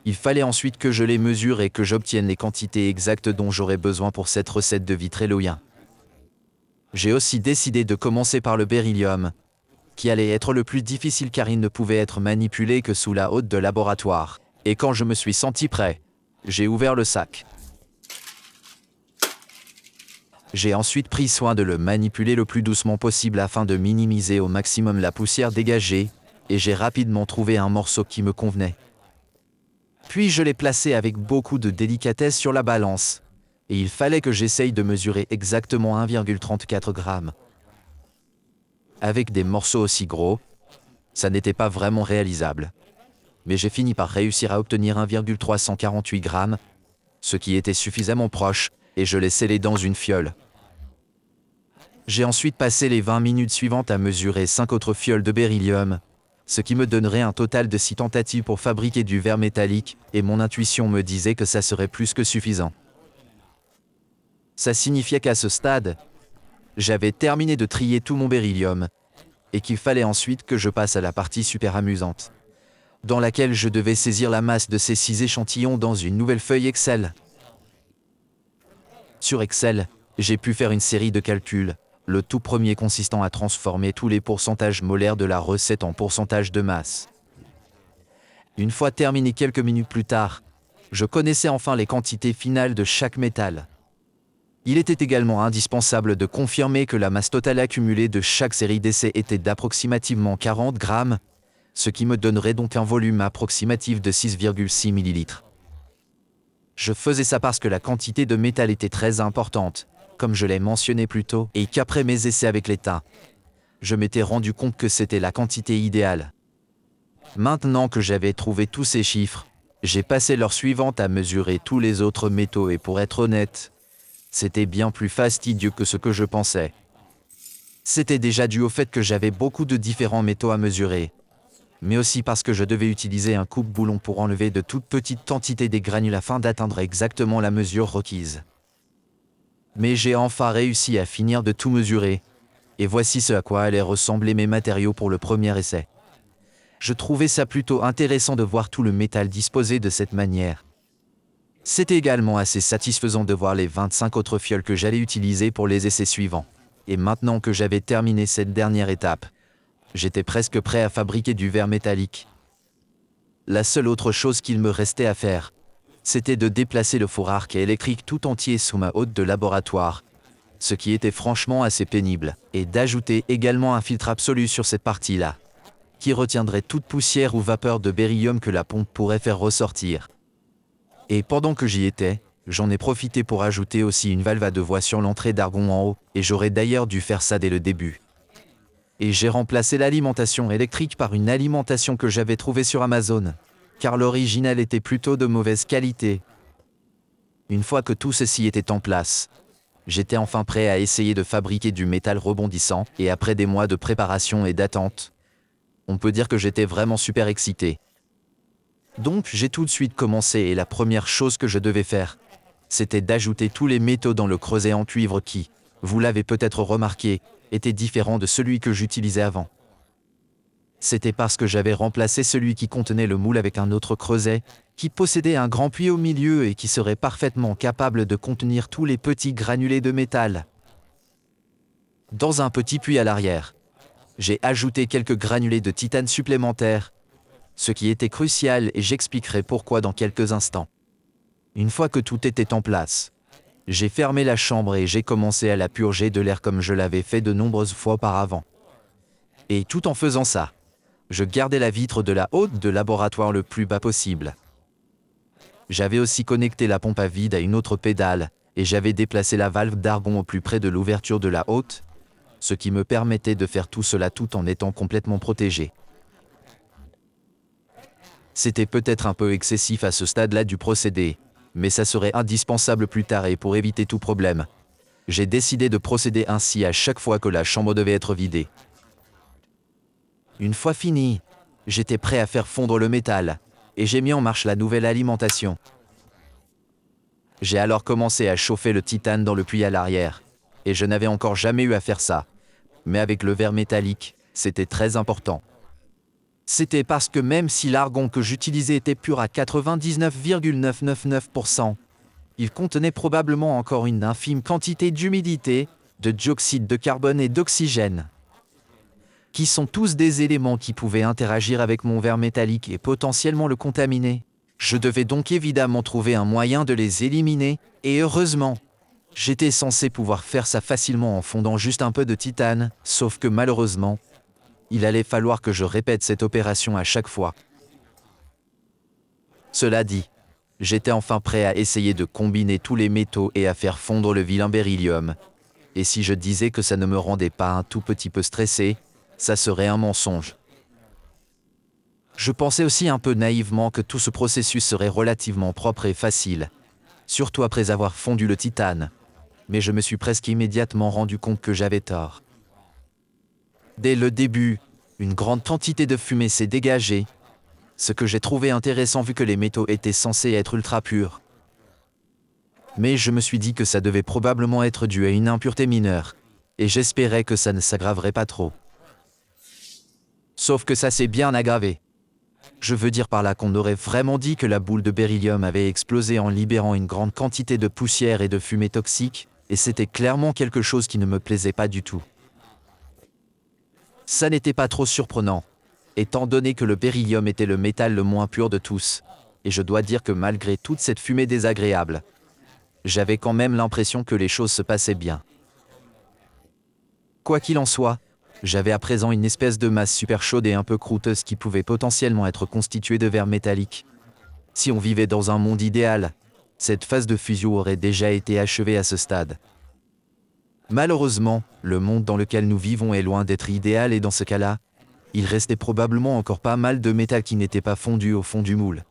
il fallait ensuite que je les mesure et que j'obtienne les quantités exactes dont j'aurais besoin pour cette recette de vitrelloïen. J'ai aussi décidé de commencer par le beryllium, qui allait être le plus difficile car il ne pouvait être manipulé que sous la hotte de laboratoire. Et quand je me suis senti prêt, j'ai ouvert le sac. J'ai ensuite pris soin de le manipuler le plus doucement possible afin de minimiser au maximum la poussière dégagée, et j'ai rapidement trouvé un morceau qui me convenait. Puis je l'ai placé avec beaucoup de délicatesse sur la balance, et il fallait que j'essaye de mesurer exactement 1,34 g. Avec des morceaux aussi gros, ça n'était pas vraiment réalisable. Mais j'ai fini par réussir à obtenir 1,348 g, ce qui était suffisamment proche, et je l'ai scellé dans une fiole. J'ai ensuite passé les 20 minutes suivantes à mesurer 5 autres fioles de beryllium, ce qui me donnerait un total de 6 tentatives pour fabriquer du verre métallique, et mon intuition me disait que ça serait plus que suffisant. Ça signifiait qu'à ce stade, j'avais terminé de trier tout mon beryllium, et qu'il fallait ensuite que je passe à la partie super amusante, dans laquelle je devais saisir la masse de ces 6 échantillons dans une nouvelle feuille Excel. Sur Excel, j'ai pu faire une série de calculs, le tout premier consistant à transformer tous les pourcentages molaires de la recette en pourcentage de masse. Une fois terminé quelques minutes plus tard, je connaissais enfin les quantités finales de chaque métal. Il était également indispensable de confirmer que la masse totale accumulée de chaque série d'essais était d'approximativement 40 grammes, ce qui me donnerait donc un volume approximatif de 6,6 ml. Je faisais ça parce que la quantité de métal était très importante, comme je l'ai mentionné plus tôt, et qu'après mes essais avec l'étain, je m'étais rendu compte que c'était la quantité idéale. Maintenant que j'avais trouvé tous ces chiffres, j'ai passé l'heure suivante à mesurer tous les autres métaux et pour être honnête, c'était bien plus fastidieux que ce que je pensais. C'était déjà dû au fait que j'avais beaucoup de différents métaux à mesurer, mais aussi parce que je devais utiliser un coupe-boulon pour enlever de toutes petites quantités des granules afin d'atteindre exactement la mesure requise. Mais j'ai enfin réussi à finir de tout mesurer, et voici ce à quoi allaient ressembler mes matériaux pour le premier essai. Je trouvais ça plutôt intéressant de voir tout le métal disposé de cette manière. C'était également assez satisfaisant de voir les 25 autres fioles que j'allais utiliser pour les essais suivants. Et maintenant que j'avais terminé cette dernière étape, j'étais presque prêt à fabriquer du verre métallique. La seule autre chose qu'il me restait à faire, c'était de déplacer le four arc électrique tout entier sous ma hotte de laboratoire, ce qui était franchement assez pénible, et d'ajouter également un filtre absolu sur cette partie-là, qui retiendrait toute poussière ou vapeur de beryllium que la pompe pourrait faire ressortir. Et pendant que j'y étais, j'en ai profité pour ajouter aussi une valve à 2 voies sur l'entrée d'argon en haut, et j'aurais d'ailleurs dû faire ça dès le début. Et j'ai remplacé l'alimentation électrique par une alimentation que j'avais trouvée sur Amazon, car l'original était plutôt de mauvaise qualité. Une fois que tout ceci était en place, j'étais enfin prêt à essayer de fabriquer du métal rebondissant, et après des mois de préparation et d'attente, on peut dire que j'étais vraiment super excité. Donc j'ai tout de suite commencé et la première chose que je devais faire, c'était d'ajouter tous les métaux dans le creuset en cuivre qui, vous l'avez peut-être remarqué, était différent de celui que j'utilisais avant. C'était parce que j'avais remplacé celui qui contenait le moule avec un autre creuset, qui possédait un grand puits au milieu et qui serait parfaitement capable de contenir tous les petits granulés de métal. Dans un petit puits à l'arrière, j'ai ajouté quelques granulés de titane supplémentaires, ce qui était crucial et j'expliquerai pourquoi dans quelques instants. Une fois que tout était en place, j'ai fermé la chambre et j'ai commencé à la purger de l'air comme je l'avais fait de nombreuses fois auparavant. Et tout en faisant ça, je gardais la vitre de la hotte de laboratoire le plus bas possible. J'avais aussi connecté la pompe à vide à une autre pédale et j'avais déplacé la valve d'argon au plus près de l'ouverture de la hotte, ce qui me permettait de faire tout cela tout en étant complètement protégé. C'était peut-être un peu excessif à ce stade-là du procédé, mais ça serait indispensable plus tard et pour éviter tout problème, j'ai décidé de procéder ainsi à chaque fois que la chambre devait être vidée. Une fois fini, j'étais prêt à faire fondre le métal, et j'ai mis en marche la nouvelle alimentation. J'ai alors commencé à chauffer le titane dans le puits à l'arrière, et je n'avais encore jamais eu à faire ça, mais avec le verre métallique, c'était très important. C'était parce que même si l'argon que j'utilisais était pur à 99,999%, il contenait probablement encore une infime quantité d'humidité, de dioxyde de carbone et d'oxygène, qui sont tous des éléments qui pouvaient interagir avec mon verre métallique et potentiellement le contaminer. Je devais donc évidemment trouver un moyen de les éliminer, et heureusement, j'étais censé pouvoir faire ça facilement en fondant juste un peu de titane, sauf que malheureusement, il allait falloir que je répète cette opération à chaque fois. Cela dit, j'étais enfin prêt à essayer de combiner tous les métaux et à faire fondre le vilain beryllium. Et si je disais que ça ne me rendait pas un tout petit peu stressé, ça serait un mensonge. Je pensais aussi un peu naïvement que tout ce processus serait relativement propre et facile, surtout après avoir fondu le titane, mais je me suis presque immédiatement rendu compte que j'avais tort. Dès le début, une grande quantité de fumée s'est dégagée, ce que j'ai trouvé intéressant vu que les métaux étaient censés être ultra purs. Mais je me suis dit que ça devait probablement être dû à une impureté mineure, et j'espérais que ça ne s'aggraverait pas trop. Sauf que ça s'est bien aggravé. Je veux dire par là qu'on aurait vraiment dit que la boule de beryllium avait explosé en libérant une grande quantité de poussière et de fumée toxique, et c'était clairement quelque chose qui ne me plaisait pas du tout. Ça n'était pas trop surprenant, étant donné que le beryllium était le métal le moins pur de tous, et je dois dire que malgré toute cette fumée désagréable, j'avais quand même l'impression que les choses se passaient bien. Quoi qu'il en soit, j'avais à présent une espèce de masse super chaude et un peu croûteuse qui pouvait potentiellement être constituée de verre métallique. Si on vivait dans un monde idéal, cette phase de fusion aurait déjà été achevée à ce stade. Malheureusement, le monde dans lequel nous vivons est loin d'être idéal et dans ce cas-là, il restait probablement encore pas mal de métal qui n'était pas fondu au fond du moule.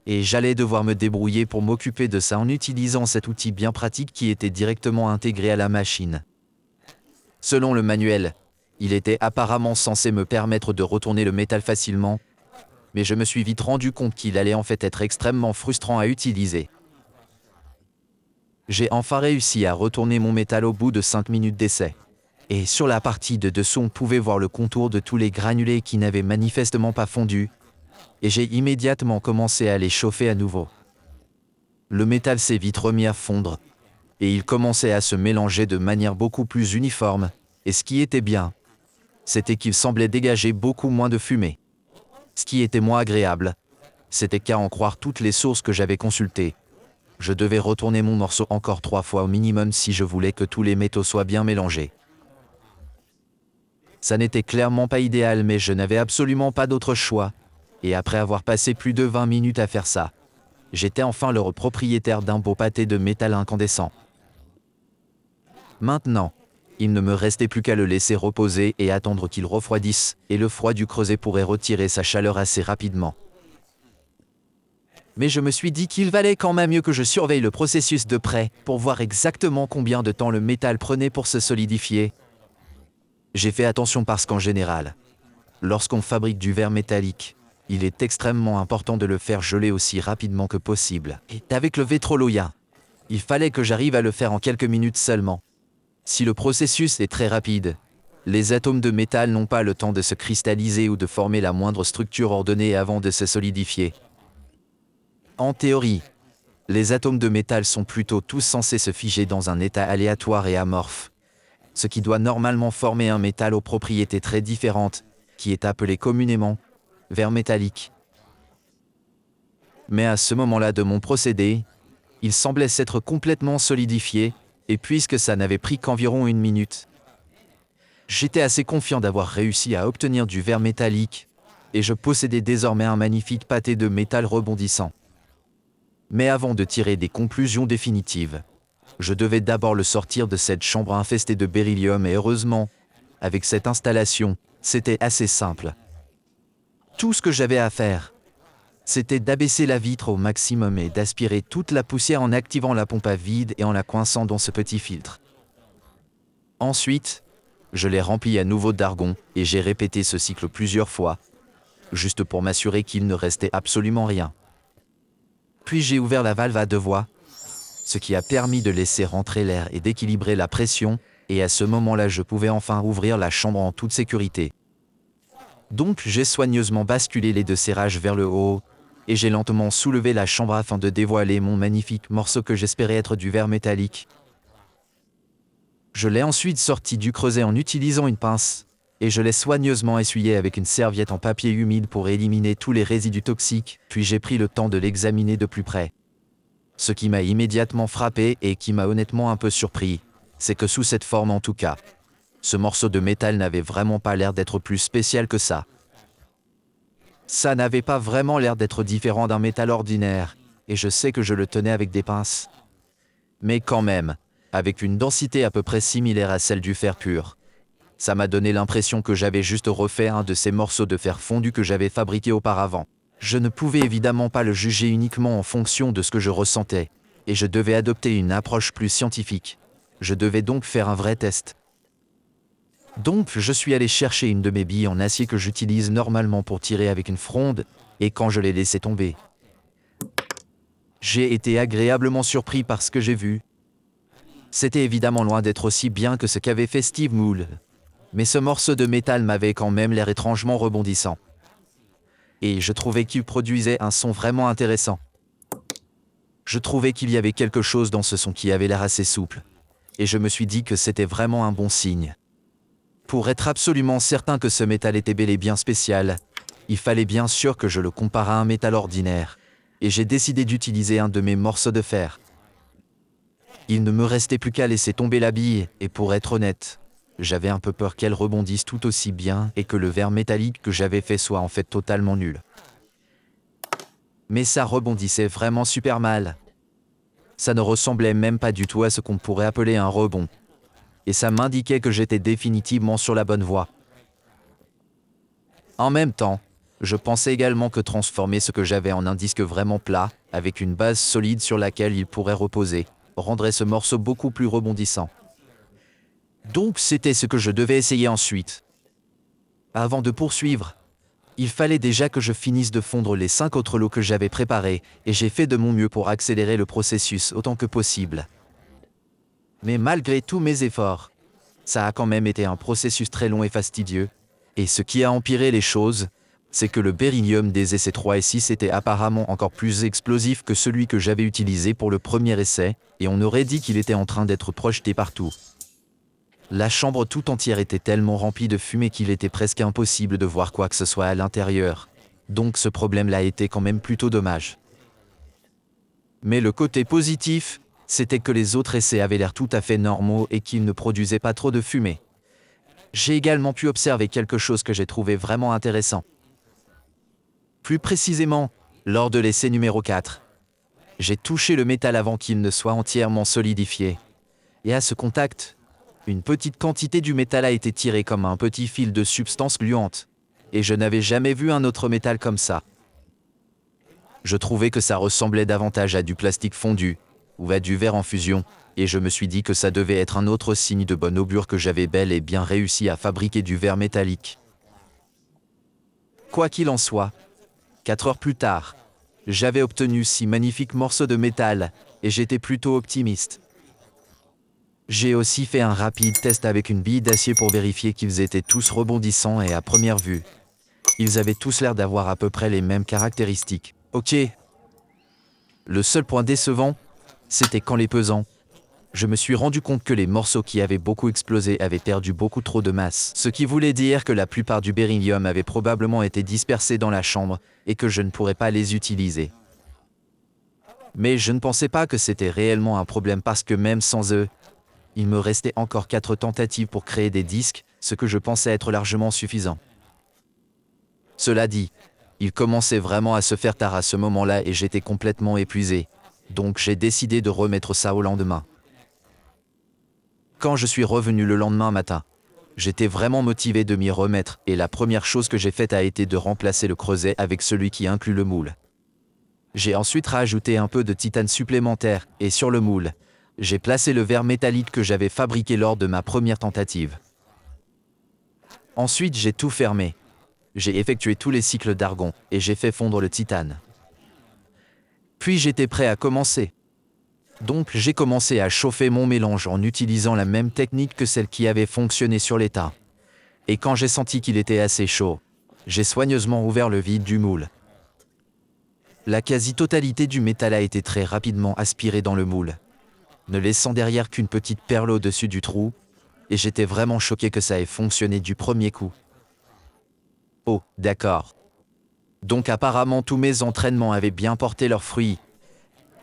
Et j'allais devoir me débrouiller pour m'occuper de ça en utilisant cet outil bien pratique qui était directement intégré à la machine. Selon le manuel, il était apparemment censé me permettre de retourner le métal facilement, mais je me suis vite rendu compte qu'il allait en fait être extrêmement frustrant à utiliser. J'ai enfin réussi à retourner mon métal au bout de 5 minutes d'essai. Et sur la partie de dessous, on pouvait voir le contour de tous les granulés qui n'avaient manifestement pas fondu, et j'ai immédiatement commencé à les chauffer à nouveau. Le métal s'est vite remis à fondre, et il commençait à se mélanger de manière beaucoup plus uniforme, et ce qui était bien, c'était qu'il semblait dégager beaucoup moins de fumée. Ce qui était moins agréable, c'était qu'à en croire toutes les sources que j'avais consultées, je devais retourner mon morceau encore 3 fois au minimum si je voulais que tous les métaux soient bien mélangés. Ça n'était clairement pas idéal, mais je n'avais absolument pas d'autre choix, et après avoir passé plus de 20 minutes à faire ça, j'étais enfin le propriétaire d'un beau pâté de métal incandescent. Maintenant, il ne me restait plus qu'à le laisser reposer et attendre qu'il refroidisse, et le froid du creuset pourrait retirer sa chaleur assez rapidement. Mais je me suis dit qu'il valait quand même mieux que je surveille le processus de près pour voir exactement combien de temps le métal prenait pour se solidifier. J'ai fait attention parce qu'en général, lorsqu'on fabrique du verre métallique, il est extrêmement important de le faire geler aussi rapidement que possible. Et avec le Vetroloya, il fallait que j'arrive à le faire en quelques minutes seulement. Si le processus est très rapide, les atomes de métal n'ont pas le temps de se cristalliser ou de former la moindre structure ordonnée avant de se solidifier. En théorie, les atomes de métal sont plutôt tous censés se figer dans un état aléatoire et amorphe, ce qui doit normalement former un métal aux propriétés très différentes, qui est appelé communément verre métallique. Mais à ce moment-là de mon procédé, il semblait s'être complètement solidifié, et puisque ça n'avait pris qu'environ 1 minute, j'étais assez confiant d'avoir réussi à obtenir du verre métallique, et je possédais désormais un magnifique pâté de métal rebondissant. Mais avant de tirer des conclusions définitives, je devais d'abord le sortir de cette chambre infestée de beryllium et heureusement, avec cette installation, c'était assez simple. Tout ce que j'avais à faire, c'était d'abaisser la vitre au maximum et d'aspirer toute la poussière en activant la pompe à vide et en la coinçant dans ce petit filtre. Ensuite, je l'ai rempli à nouveau d'argon et j'ai répété ce cycle plusieurs fois, juste pour m'assurer qu'il ne restait absolument rien. Puis j'ai ouvert la valve à 2 voies, ce qui a permis de laisser rentrer l'air et d'équilibrer la pression, et à ce moment-là je pouvais enfin ouvrir la chambre en toute sécurité. Donc j'ai soigneusement basculé les 2 serrages vers le haut, et j'ai lentement soulevé la chambre afin de dévoiler mon magnifique morceau que j'espérais être du verre métallique. Je l'ai ensuite sorti du creuset en utilisant une pince, et je l'ai soigneusement essuyé avec une serviette en papier humide pour éliminer tous les résidus toxiques, puis j'ai pris le temps de l'examiner de plus près. Ce qui m'a immédiatement frappé et qui m'a honnêtement un peu surpris, c'est que sous cette forme en tout cas, ce morceau de métal n'avait vraiment pas l'air d'être plus spécial que ça. Ça n'avait pas vraiment l'air d'être différent d'un métal ordinaire, et je sais que je le tenais avec des pinces. Mais quand même, avec une densité à peu près similaire à celle du fer pur. Ça m'a donné l'impression que j'avais juste refait un de ces morceaux de fer fondu que j'avais fabriqué auparavant. Je ne pouvais évidemment pas le juger uniquement en fonction de ce que je ressentais, et je devais adopter une approche plus scientifique. Je devais donc faire un vrai test. Donc je suis allé chercher une de mes billes en acier que j'utilise normalement pour tirer avec une fronde, et quand je l'ai laissé tomber, j'ai été agréablement surpris par ce que j'ai vu. C'était évidemment loin d'être aussi bien que ce qu'avait fait Steve Moule. Mais ce morceau de métal m'avait quand même l'air étrangement rebondissant. Et je trouvais qu'il produisait un son vraiment intéressant. Je trouvais qu'il y avait quelque chose dans ce son qui avait l'air assez souple. Et je me suis dit que c'était vraiment un bon signe. Pour être absolument certain que ce métal était bel et bien spécial, il fallait bien sûr que je le compare à un métal ordinaire. Et j'ai décidé d'utiliser un de mes morceaux de fer. Il ne me restait plus qu'à laisser tomber la bille, et pour être honnête, j'avais un peu peur qu'elle rebondisse tout aussi bien et que le verre métallique que j'avais fait soit en fait totalement nul. Mais ça rebondissait vraiment super mal. Ça ne ressemblait même pas du tout à ce qu'on pourrait appeler un rebond. Et ça m'indiquait que j'étais définitivement sur la bonne voie. En même temps, je pensais également que transformer ce que j'avais en un disque vraiment plat, avec une base solide sur laquelle il pourrait reposer, rendrait ce morceau beaucoup plus rebondissant. Donc c'était ce que je devais essayer ensuite. Avant de poursuivre, il fallait déjà que je finisse de fondre les 5 autres lots que j'avais préparés, et j'ai fait de mon mieux pour accélérer le processus autant que possible. Mais malgré tous mes efforts, ça a quand même été un processus très long et fastidieux, et ce qui a empiré les choses, c'est que le beryllium des essais 3 et 6 était apparemment encore plus explosif que celui que j'avais utilisé pour le premier essai, et on aurait dit qu'il était en train d'être projeté partout. La chambre tout entière était tellement remplie de fumée qu'il était presque impossible de voir quoi que ce soit à l'intérieur. Donc ce problème-là était quand même plutôt dommage. Mais le côté positif, c'était que les autres essais avaient l'air tout à fait normaux et qu'ils ne produisaient pas trop de fumée. J'ai également pu observer quelque chose que j'ai trouvé vraiment intéressant. Plus précisément, lors de l'essai numéro 4, j'ai touché le métal avant qu'il ne soit entièrement solidifié. Et à ce contact, une petite quantité du métal a été tirée comme un petit fil de substance gluante. Et je n'avais jamais vu un autre métal comme ça. Je trouvais que ça ressemblait davantage à du plastique fondu, ou à du verre en fusion, et je me suis dit que ça devait être un autre signe de bonne augure que j'avais bel et bien réussi à fabriquer du verre métallique. Quoi qu'il en soit, 4 heures plus tard, j'avais obtenu 6 magnifiques morceaux de métal, et j'étais plutôt optimiste. J'ai aussi fait un rapide test avec une bille d'acier pour vérifier qu'ils étaient tous rebondissants et à première vue, ils avaient tous l'air d'avoir à peu près les mêmes caractéristiques. Ok. Le seul point décevant, c'était qu'en les pesant, je me suis rendu compte que les morceaux qui avaient beaucoup explosé avaient perdu beaucoup trop de masse, ce qui voulait dire que la plupart du beryllium avait probablement été dispersé dans la chambre et que je ne pourrais pas les utiliser. Mais je ne pensais pas que c'était réellement un problème parce que même sans eux, il me restait encore 4 tentatives pour créer des disques, ce que je pensais être largement suffisant. Cela dit, il commençait vraiment à se faire tard à ce moment-là et j'étais complètement épuisé, donc j'ai décidé de remettre ça au lendemain. Quand je suis revenu le lendemain matin, j'étais vraiment motivé de m'y remettre et la première chose que j'ai faite a été de remplacer le creuset avec celui qui inclut le moule. J'ai ensuite rajouté un peu de titane supplémentaire et sur le moule, j'ai placé le verre métallique que j'avais fabriqué lors de ma première tentative. Ensuite, j'ai tout fermé. J'ai effectué tous les cycles d'argon et j'ai fait fondre le titane. Puis j'étais prêt à commencer. Donc j'ai commencé à chauffer mon mélange en utilisant la même technique que celle qui avait fonctionné sur l'étain. Et quand j'ai senti qu'il était assez chaud, j'ai soigneusement ouvert le vide du moule. La quasi-totalité du métal a été très rapidement aspirée dans le moule, ne laissant derrière qu'une petite perle au-dessus du trou, et j'étais vraiment choqué que ça ait fonctionné du premier coup. Oh, d'accord. Donc apparemment tous mes entraînements avaient bien porté leurs fruits.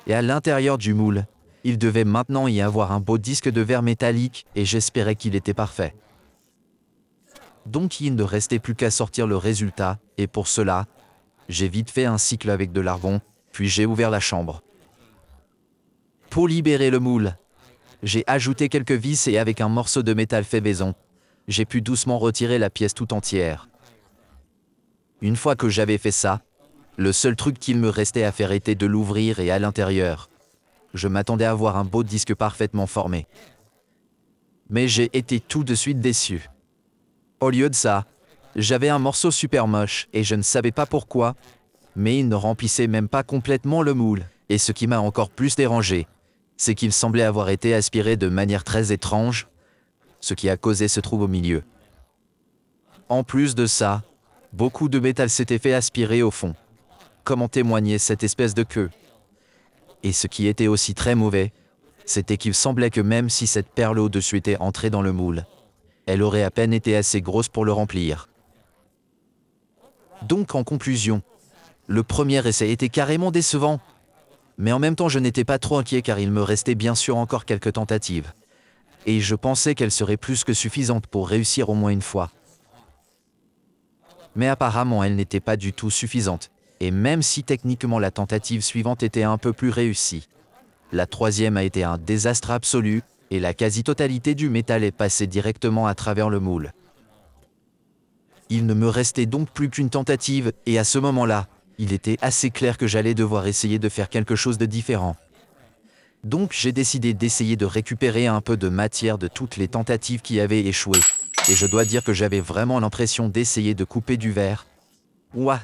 Et à l'intérieur du moule, il devait maintenant y avoir un beau disque de verre métallique et j'espérais qu'il était parfait. Donc il ne restait plus qu'à sortir le résultat, et pour cela, j'ai vite fait un cycle avec de l'argon, puis j'ai ouvert la chambre. Pour libérer le moule, j'ai ajouté quelques vis et avec un morceau de métal fait maison, j'ai pu doucement retirer la pièce tout entière. Une fois que j'avais fait ça, le seul truc qu'il me restait à faire était de l'ouvrir et à l'intérieur, je m'attendais à voir un beau disque parfaitement formé. Mais j'ai été tout de suite déçu. Au lieu de ça, j'avais un morceau super moche et je ne savais pas pourquoi, mais il ne remplissait même pas complètement le moule. Et ce qui m'a encore plus dérangé, c'est qu'il semblait avoir été aspiré de manière très étrange, ce qui a causé ce trou au milieu. En plus de ça, beaucoup de métal s'était fait aspirer au fond, comme en témoignait cette espèce de queue. Et ce qui était aussi très mauvais, c'était qu'il semblait que même si cette perle au-dessus était entrée dans le moule, elle aurait à peine été assez grosse pour le remplir. Donc en conclusion, le premier essai était carrément décevant, mais en même temps je n'étais pas trop inquiet car il me restait bien sûr encore quelques tentatives. Et je pensais qu'elles seraient plus que suffisantes pour réussir au moins une fois. Mais apparemment elles n'étaient pas du tout suffisantes, et même si techniquement la tentative suivante était un peu plus réussie, la troisième a été un désastre absolu, et la quasi-totalité du métal est passée directement à travers le moule. Il ne me restait donc plus qu'une tentative, et à ce moment-là, il était assez clair que j'allais devoir essayer de faire quelque chose de différent. Donc j'ai décidé d'essayer de récupérer un peu de matière de toutes les tentatives qui avaient échoué, et je dois dire que j'avais vraiment l'impression d'essayer de couper du verre. Ouah!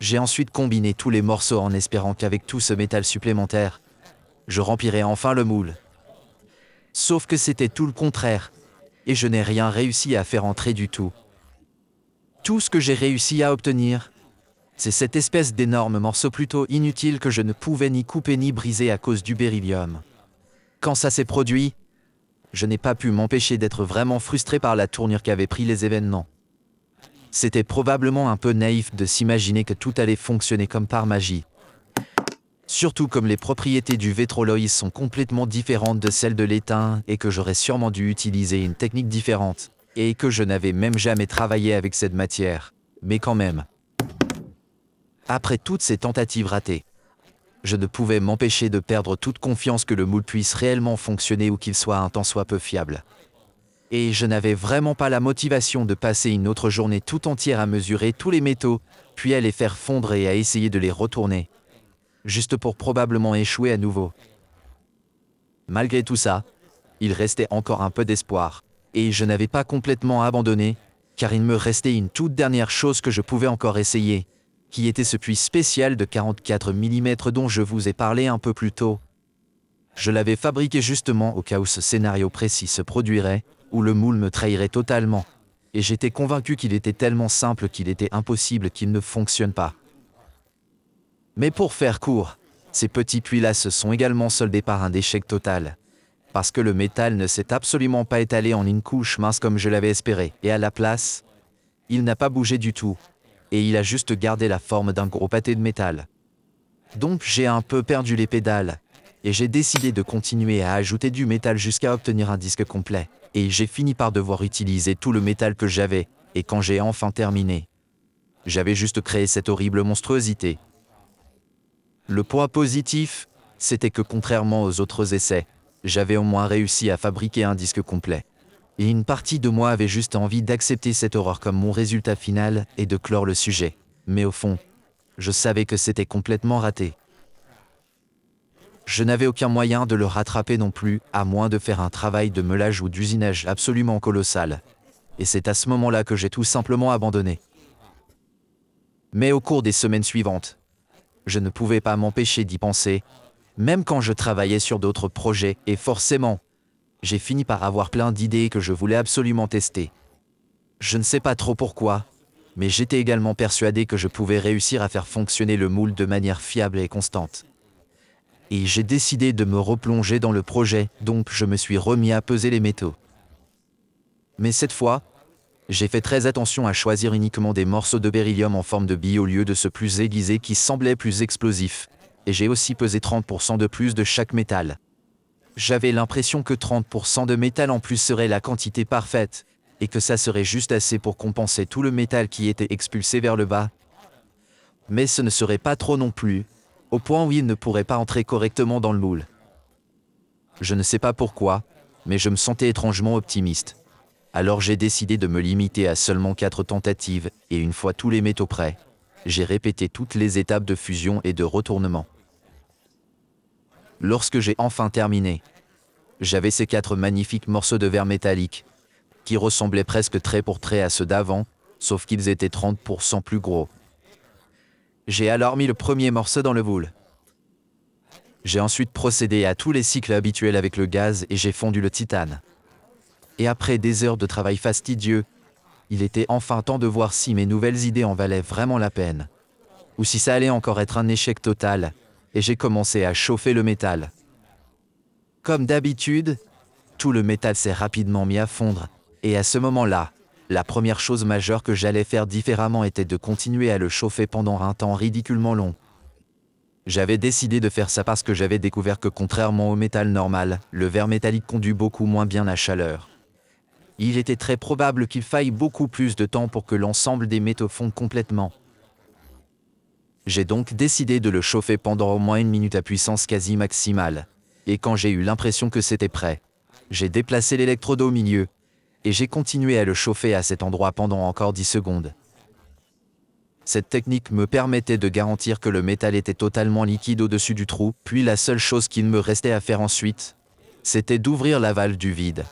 J'ai ensuite combiné tous les morceaux en espérant qu'avec tout ce métal supplémentaire, je remplirais enfin le moule. Sauf que c'était tout le contraire, et je n'ai rien réussi à faire entrer du tout. Tout ce que j'ai réussi à obtenir, c'est cette espèce d'énorme morceau plutôt inutile que je ne pouvais ni couper ni briser à cause du beryllium. Quand ça s'est produit, je n'ai pas pu m'empêcher d'être vraiment frustré par la tournure qu'avaient pris les événements. C'était probablement un peu naïf de s'imaginer que tout allait fonctionner comme par magie. Surtout comme les propriétés du vétroloïs sont complètement différentes de celles de l'étain et que j'aurais sûrement dû utiliser une technique différente, et que je n'avais même jamais travaillé avec cette matière. Mais quand même. Après toutes ces tentatives ratées, je ne pouvais m'empêcher de perdre toute confiance que le moule puisse réellement fonctionner ou qu'il soit un tant soit peu fiable. Et je n'avais vraiment pas la motivation de passer une autre journée tout entière à mesurer tous les métaux, puis à les faire fondre et à essayer de les retourner, juste pour probablement échouer à nouveau. Malgré tout ça, il restait encore un peu d'espoir, et je n'avais pas complètement abandonné, car il me restait une toute dernière chose que je pouvais encore essayer, qui était ce puits spécial de 44 mm dont je vous ai parlé un peu plus tôt. Je l'avais fabriqué justement au cas où ce scénario précis se produirait, où le moule me trahirait totalement, et j'étais convaincu qu'il était tellement simple qu'il était impossible qu'il ne fonctionne pas. Mais pour faire court, ces petits puits-là se sont également soldés par un échec total, parce que le métal ne s'est absolument pas étalé en une couche mince comme je l'avais espéré, et à la place, il n'a pas bougé du tout, et il a juste gardé la forme d'un gros pâté de métal. Donc j'ai un peu perdu les pédales, et j'ai décidé de continuer à ajouter du métal jusqu'à obtenir un disque complet. Et j'ai fini par devoir utiliser tout le métal que j'avais, et quand j'ai enfin terminé, j'avais juste créé cette horrible monstruosité. Le point positif, c'était que contrairement aux autres essais, j'avais au moins réussi à fabriquer un disque complet. Et une partie de moi avait juste envie d'accepter cette horreur comme mon résultat final et de clore le sujet. Mais au fond, je savais que c'était complètement raté. Je n'avais aucun moyen de le rattraper non plus, à moins de faire un travail de meulage ou d'usinage absolument colossal. Et c'est à ce moment-là que j'ai tout simplement abandonné. Mais au cours des semaines suivantes, je ne pouvais pas m'empêcher d'y penser, même quand je travaillais sur d'autres projets, et forcément, j'ai fini par avoir plein d'idées que je voulais absolument tester. Je ne sais pas trop pourquoi, mais j'étais également persuadé que je pouvais réussir à faire fonctionner le moule de manière fiable et constante. Et j'ai décidé de me replonger dans le projet, donc je me suis remis à peser les métaux. Mais cette fois, j'ai fait très attention à choisir uniquement des morceaux de beryllium en forme de bille au lieu de ceux plus aiguisés qui semblaient plus explosifs, et j'ai aussi pesé 30% de plus de chaque métal. J'avais l'impression que 30% de métal en plus serait la quantité parfaite, et que ça serait juste assez pour compenser tout le métal qui était expulsé vers le bas. Mais ce ne serait pas trop non plus, au point où il ne pourrait pas entrer correctement dans le moule. Je ne sais pas pourquoi, mais je me sentais étrangement optimiste. Alors j'ai décidé de me limiter à seulement 4 tentatives, et une fois tous les métaux prêts, j'ai répété toutes les étapes de fusion et de retournement. Lorsque j'ai enfin terminé, j'avais ces 4 magnifiques morceaux de verre métallique, qui ressemblaient presque trait pour trait à ceux d'avant, sauf qu'ils étaient 30% plus gros. J'ai alors mis le premier morceau dans le moule. J'ai ensuite procédé à tous les cycles habituels avec le gaz et j'ai fondu le titane. Et après des heures de travail fastidieux, Il était enfin temps de voir si mes nouvelles idées en valaient vraiment la peine. Ou si ça allait encore être un échec total, et j'ai commencé à chauffer le métal. Comme d'habitude, tout le métal s'est rapidement mis à fondre, et à ce moment-là, la première chose majeure que j'allais faire différemment était de continuer à le chauffer pendant un temps ridiculement long. J'avais décidé de faire ça parce que j'avais découvert que contrairement au métal normal, le verre métallique conduit beaucoup moins bien la chaleur. Il était très probable qu'il faille beaucoup plus de temps pour que l'ensemble des métaux fonde complètement. J'ai donc décidé de le chauffer pendant au moins 1 minute à puissance quasi maximale, et quand j'ai eu l'impression que c'était prêt, j'ai déplacé l'électrode au milieu, et j'ai continué à le chauffer à cet endroit pendant encore 10 secondes. Cette technique me permettait de garantir que le métal était totalement liquide au-dessus du trou, puis la seule chose qu'il me restait à faire ensuite, c'était d'ouvrir la valve du vide.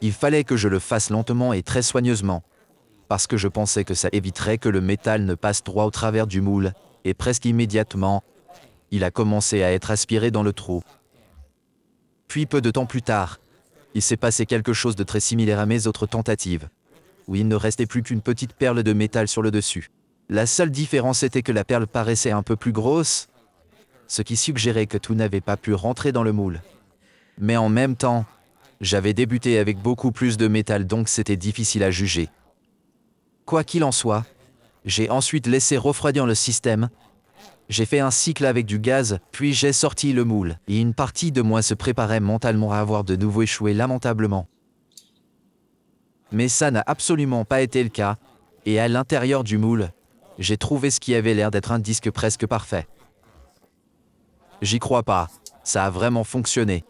Il fallait que je le fasse lentement et très soigneusement, parce que je pensais que ça éviterait que le métal ne passe droit au travers du moule, et presque immédiatement, il a commencé à être aspiré dans le trou. Puis peu de temps plus tard, il s'est passé quelque chose de très similaire à mes autres tentatives, où il ne restait plus qu'une petite perle de métal sur le dessus. La seule différence était que la perle paraissait un peu plus grosse, ce qui suggérait que tout n'avait pas pu rentrer dans le moule. Mais en même temps, j'avais débuté avec beaucoup plus de métal, donc c'était difficile à juger. Quoi qu'il en soit, j'ai ensuite laissé refroidir le système. J'ai fait un cycle avec du gaz, puis j'ai sorti le moule, et une partie de moi se préparait mentalement à avoir de nouveau échoué lamentablement. Mais ça n'a absolument pas été le cas, et à l'intérieur du moule, j'ai trouvé ce qui avait l'air d'être un disque presque parfait. J'y crois pas, ça a vraiment fonctionné.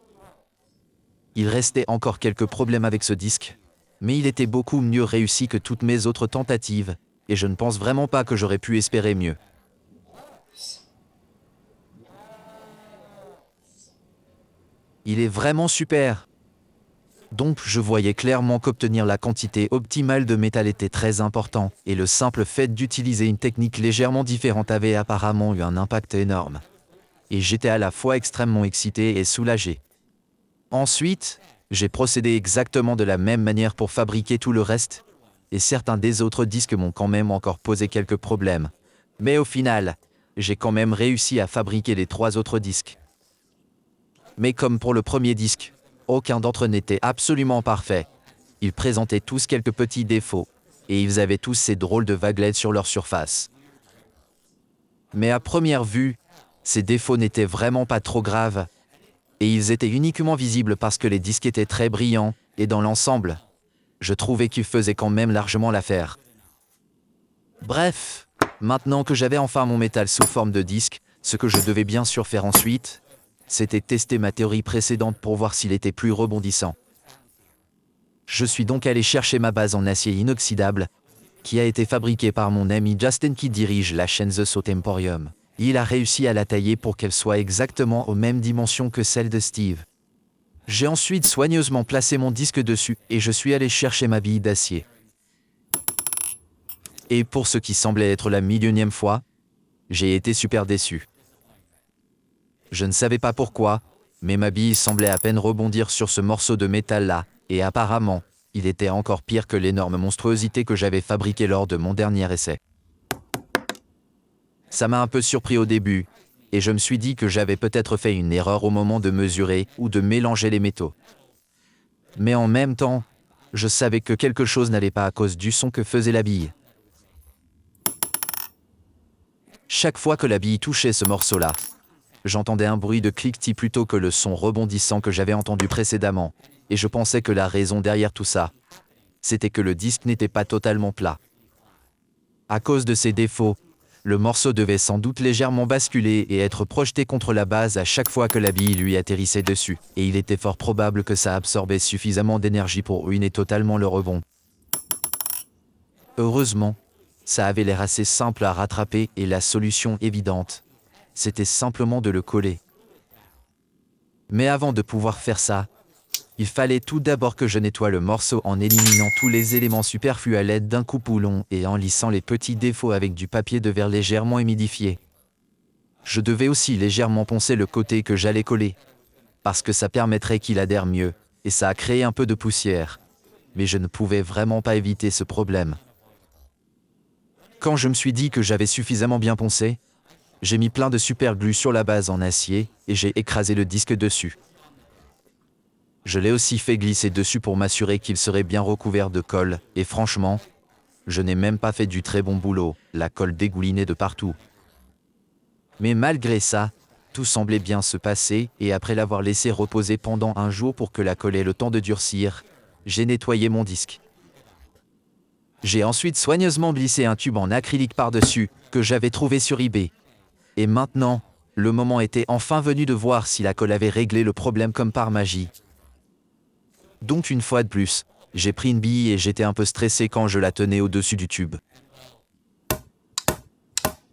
Il restait encore quelques problèmes avec ce disque, mais il était beaucoup mieux réussi que toutes mes autres tentatives, et je ne pense vraiment pas que j'aurais pu espérer mieux. Il est vraiment super. Donc je voyais clairement qu'obtenir la quantité optimale de métal était très important, et le simple fait d'utiliser une technique légèrement différente avait apparemment eu un impact énorme. Et j'étais à la fois extrêmement excité et soulagé. Ensuite, j'ai procédé exactement de la même manière pour fabriquer tout le reste, et certains des autres disques m'ont quand même encore posé quelques problèmes. Mais au final, j'ai quand même réussi à fabriquer les 3 autres disques. Mais comme pour le premier disque, aucun d'entre eux n'était absolument parfait. Ils présentaient tous quelques petits défauts, et ils avaient tous ces drôles de vaguelettes sur leur surface. Mais à première vue, ces défauts n'étaient vraiment pas trop graves, et ils étaient uniquement visibles parce que les disques étaient très brillants, et dans l'ensemble, je trouvais qu'ils faisaient quand même largement l'affaire. Bref, maintenant que j'avais enfin mon métal sous forme de disque, ce que je devais bien sûr faire ensuite, c'était tester ma théorie précédente pour voir s'il était plus rebondissant. Je suis donc allé chercher ma base en acier inoxydable, qui a été fabriquée par mon ami Justin qui dirige la chaîne The Salt Emporium. Il a réussi à la tailler pour qu'elle soit exactement aux mêmes dimensions que celle de Steve. J'ai ensuite soigneusement placé mon disque dessus et je suis allé chercher ma bille d'acier. Et pour ce qui semblait être la millionième fois, j'ai été super déçu. Je ne savais pas pourquoi, mais ma bille semblait à peine rebondir sur ce morceau de métal-là, et apparemment, il était encore pire que l'énorme monstruosité que j'avais fabriquée lors de mon dernier essai. Ça m'a un peu surpris au début, et je me suis dit que j'avais peut-être fait une erreur au moment de mesurer ou de mélanger les métaux. Mais en même temps, je savais que quelque chose n'allait pas à cause du son que faisait la bille. Chaque fois que la bille touchait ce morceau-là, j'entendais un bruit de cliquetis plutôt que le son rebondissant que j'avais entendu précédemment, et je pensais que la raison derrière tout ça, c'était que le disque n'était pas totalement plat. À cause de ces défauts, le morceau devait sans doute légèrement basculer et être projeté contre la base à chaque fois que la bille lui atterrissait dessus, et il était fort probable que ça absorbait suffisamment d'énergie pour ruiner totalement le rebond. Heureusement, ça avait l'air assez simple à rattraper et la solution évidente, c'était simplement de le coller. Mais avant de pouvoir faire ça, il fallait tout d'abord que je nettoie le morceau en éliminant tous les éléments superflus à l'aide d'un coupe-boulon et en lissant les petits défauts avec du papier de verre légèrement humidifié. Je devais aussi légèrement poncer le côté que j'allais coller, parce que ça permettrait qu'il adhère mieux, et ça a créé un peu de poussière. mais je ne pouvais vraiment pas éviter ce problème. Quand je me suis dit que j'avais suffisamment bien poncé, j'ai mis plein de super glue sur la base en acier et j'ai écrasé le disque dessus. Je l'ai aussi fait glisser dessus pour m'assurer qu'il serait bien recouvert de colle, et franchement, je n'ai même pas fait du très bon boulot, la colle dégoulinait de partout. Mais malgré ça, tout semblait bien se passer, et après l'avoir laissé reposer pendant un jour pour que la colle ait le temps de durcir, j'ai nettoyé mon disque. J'ai ensuite soigneusement glissé un tube en acrylique par-dessus, que j'avais trouvé sur eBay. Et maintenant, le moment était enfin venu de voir si la colle avait réglé le problème comme par magie. Donc une fois de plus, j'ai pris une bille et j'étais un peu stressé quand je la tenais au-dessus du tube.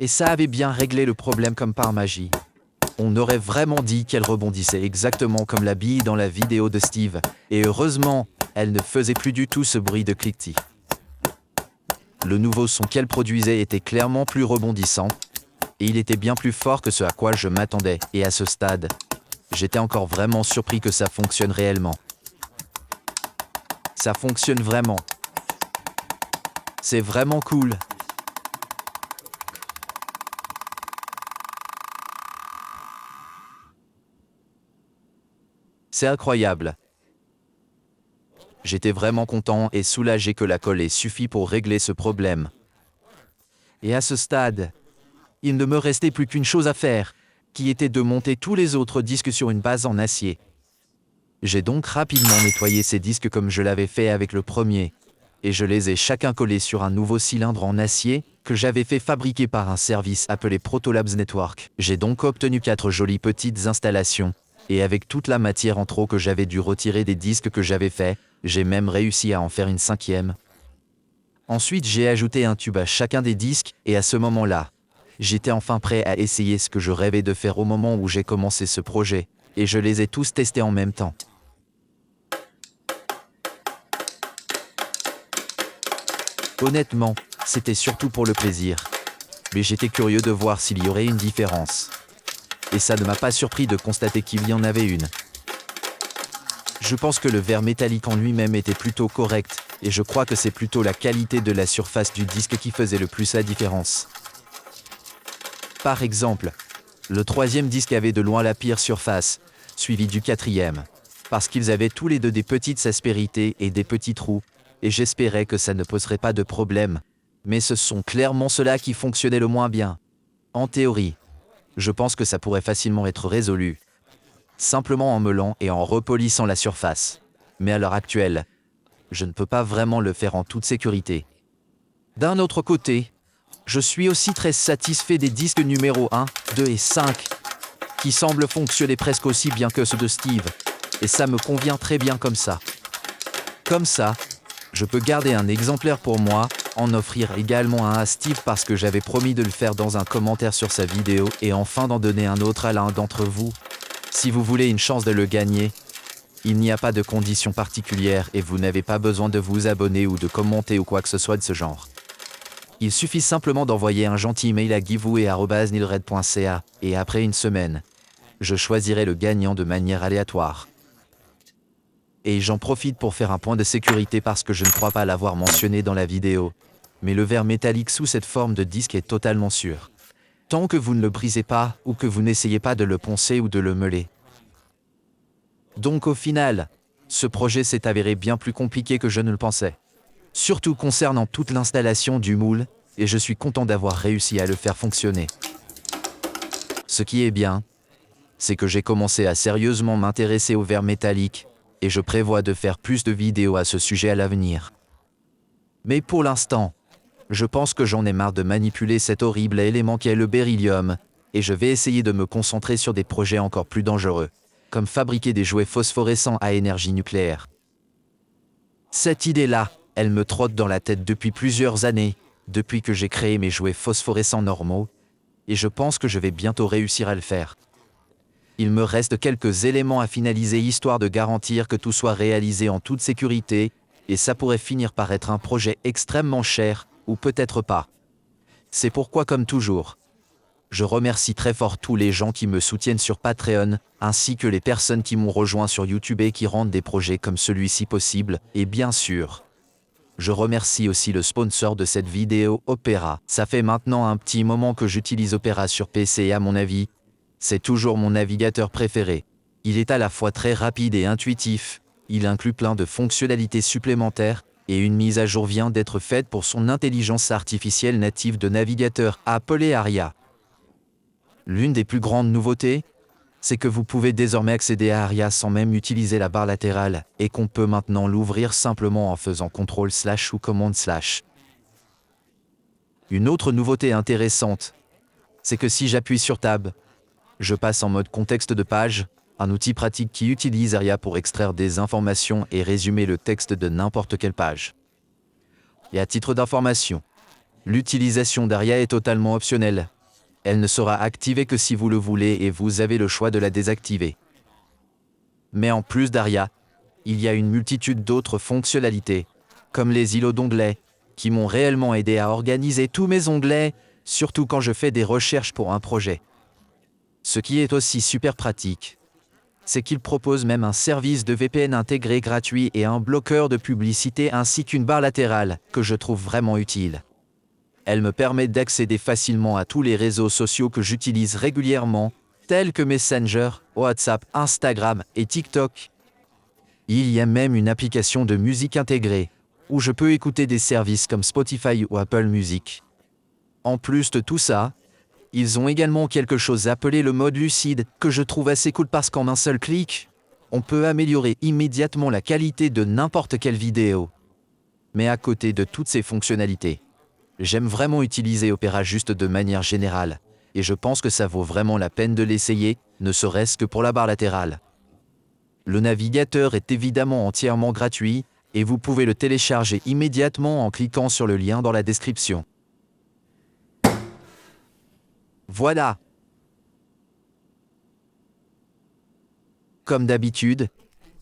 Et ça avait bien réglé le problème comme par magie. On aurait vraiment dit qu'elle rebondissait exactement comme la bille dans la vidéo de Steve, et heureusement, elle ne faisait plus du tout ce bruit de cliquetis. Le nouveau son qu'elle produisait était clairement plus rebondissant, et il était bien plus fort que ce à quoi je m'attendais, et à ce stade, j'étais encore vraiment surpris que ça fonctionne réellement. Ça fonctionne vraiment. C'est vraiment cool. C'est incroyable. J'étais vraiment content et soulagé que la colle ait suffi pour régler ce problème. Et à ce stade, il ne me restait plus qu'une chose à faire, qui était de monter tous les autres disques sur une base en acier. J'ai donc rapidement nettoyé ces disques comme je l'avais fait avec le premier, et je les ai chacun collés sur un nouveau cylindre en acier que j'avais fait fabriquer par un service appelé Protolabs Network. J'ai donc obtenu 4 jolies petites installations, et avec toute la matière en trop que j'avais dû retirer des disques que j'avais faits, j'ai même réussi à en faire une 5e. Ensuite, j'ai ajouté un tube à chacun des disques, et à ce moment-là, j'étais enfin prêt à essayer ce que je rêvais de faire au moment où j'ai commencé ce projet, et je les ai tous testés en même temps. Honnêtement, c'était surtout pour le plaisir. Mais j'étais curieux de voir s'il y aurait une différence. Et ça ne m'a pas surpris de constater qu'il y en avait une. Je pense que le verre métallique en lui-même était plutôt correct, et je crois que c'est plutôt la qualité de la surface du disque qui faisait le plus la différence. Par exemple, le 3e disque avait de loin la pire surface, suivi du 4e, parce qu'ils avaient tous les deux des petites aspérités et des petits trous, et j'espérais que ça ne poserait pas de problème. Mais ce sont clairement ceux-là qui fonctionnaient le moins bien. En théorie, je pense que ça pourrait facilement être résolu, simplement en meulant et en repolissant la surface. Mais à l'heure actuelle, je ne peux pas vraiment le faire en toute sécurité. D'un autre côté, je suis aussi très satisfait des disques numéro 1, 2 et 5, qui semblent fonctionner presque aussi bien que ceux de Steve, et ça me convient très bien comme ça. Comme ça, je peux garder un exemplaire pour moi, en offrir également un à Steve parce que j'avais promis de le faire dans un commentaire sur sa vidéo et enfin d'en donner un autre à l'un d'entre vous. Si vous voulez une chance de le gagner, il n'y a pas de conditions particulières et vous n'avez pas besoin de vous abonner ou de commenter ou quoi que ce soit de ce genre. Il suffit simplement d'envoyer un gentil mail à giveaway@nilred.ca et après une semaine, je choisirai le gagnant de manière aléatoire. Et j'en profite pour faire un point de sécurité parce que je ne crois pas l'avoir mentionné dans la vidéo. Mais le verre métallique sous cette forme de disque est totalement sûr. Tant que vous ne le brisez pas ou que vous n'essayez pas de le poncer ou de le meuler. Donc au final, ce projet s'est avéré bien plus compliqué que je ne le pensais. Surtout concernant toute l'installation du moule, et je suis content d'avoir réussi à le faire fonctionner. Ce qui est bien, c'est que j'ai commencé à sérieusement m'intéresser au verre métallique, et je prévois de faire plus de vidéos à ce sujet à l'avenir. Mais pour l'instant, je pense que j'en ai marre de manipuler cet horrible élément qu'est le beryllium, et je vais essayer de me concentrer sur des projets encore plus dangereux, comme fabriquer des jouets phosphorescents à énergie nucléaire. Cette idée-là, elle me trotte dans la tête depuis plusieurs années, depuis que j'ai créé mes jouets phosphorescents normaux, et je pense que je vais bientôt réussir à le faire. Il me reste quelques éléments à finaliser histoire de garantir que tout soit réalisé en toute sécurité, et ça pourrait finir par être un projet extrêmement cher, ou peut-être pas. C'est pourquoi, comme toujours, Je remercie très fort tous les gens qui me soutiennent sur Patreon, ainsi que les personnes qui m'ont rejoint sur YouTube et qui rendent des projets comme celui-ci possible, et bien sûr, je remercie aussi le sponsor de cette vidéo, Opera. Ça fait maintenant un petit moment que j'utilise Opera sur PC et à mon avis, c'est toujours mon navigateur préféré. Il est à la fois très rapide et intuitif, il inclut plein de fonctionnalités supplémentaires, et une mise à jour vient d'être faite pour son intelligence artificielle native de navigateur appelée Aria. L'une des plus grandes nouveautés, c'est que vous pouvez désormais accéder à Aria sans même utiliser la barre latérale et qu'on peut maintenant l'ouvrir simplement en faisant CTRL/ ou commande/. Une autre nouveauté intéressante, c'est que si j'appuie sur Tab, je passe en mode contexte de page, un outil pratique qui utilise Aria pour extraire des informations et résumer le texte de n'importe quelle page. Et à titre d'information, l'utilisation d'Aria est totalement optionnelle. Elle ne sera activée que si vous le voulez et vous avez le choix de la désactiver. Mais en plus d'Aria, il y a une multitude d'autres fonctionnalités, comme les îlots d'onglets, qui m'ont réellement aidé à organiser tous mes onglets, surtout quand je fais des recherches pour un projet. Ce qui est aussi super pratique, c'est qu'il propose même un service de VPN intégré gratuit et un bloqueur de publicité ainsi qu'une barre latérale, que je trouve vraiment utile. Elle me permet d'accéder facilement à tous les réseaux sociaux que j'utilise régulièrement, tels que Messenger, WhatsApp, Instagram et TikTok. Il y a même une application de musique intégrée, où je peux écouter des services comme Spotify ou Apple Music. En plus de tout ça, ils ont également quelque chose appelé le mode lucide, que je trouve assez cool parce qu'en un seul clic, on peut améliorer immédiatement la qualité de n'importe quelle vidéo. Mais à côté de toutes ces fonctionnalités, j'aime vraiment utiliser Opera juste de manière générale, et je pense que ça vaut vraiment la peine de l'essayer, ne serait-ce que pour la barre latérale. Le navigateur est évidemment entièrement gratuit, et vous pouvez le télécharger immédiatement en cliquant sur le lien dans la description. Voilà. Comme d'habitude,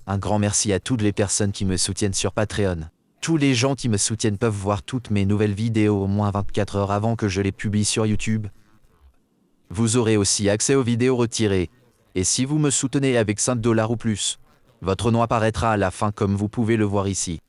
un grand merci à toutes les personnes qui me soutiennent sur Patreon. Tous les gens qui me soutiennent peuvent voir toutes mes nouvelles vidéos au moins 24 heures avant que je les publie sur YouTube. Vous aurez aussi accès aux vidéos retirées, et si vous me soutenez avec $5 ou plus, votre nom apparaîtra à la fin comme vous pouvez le voir ici.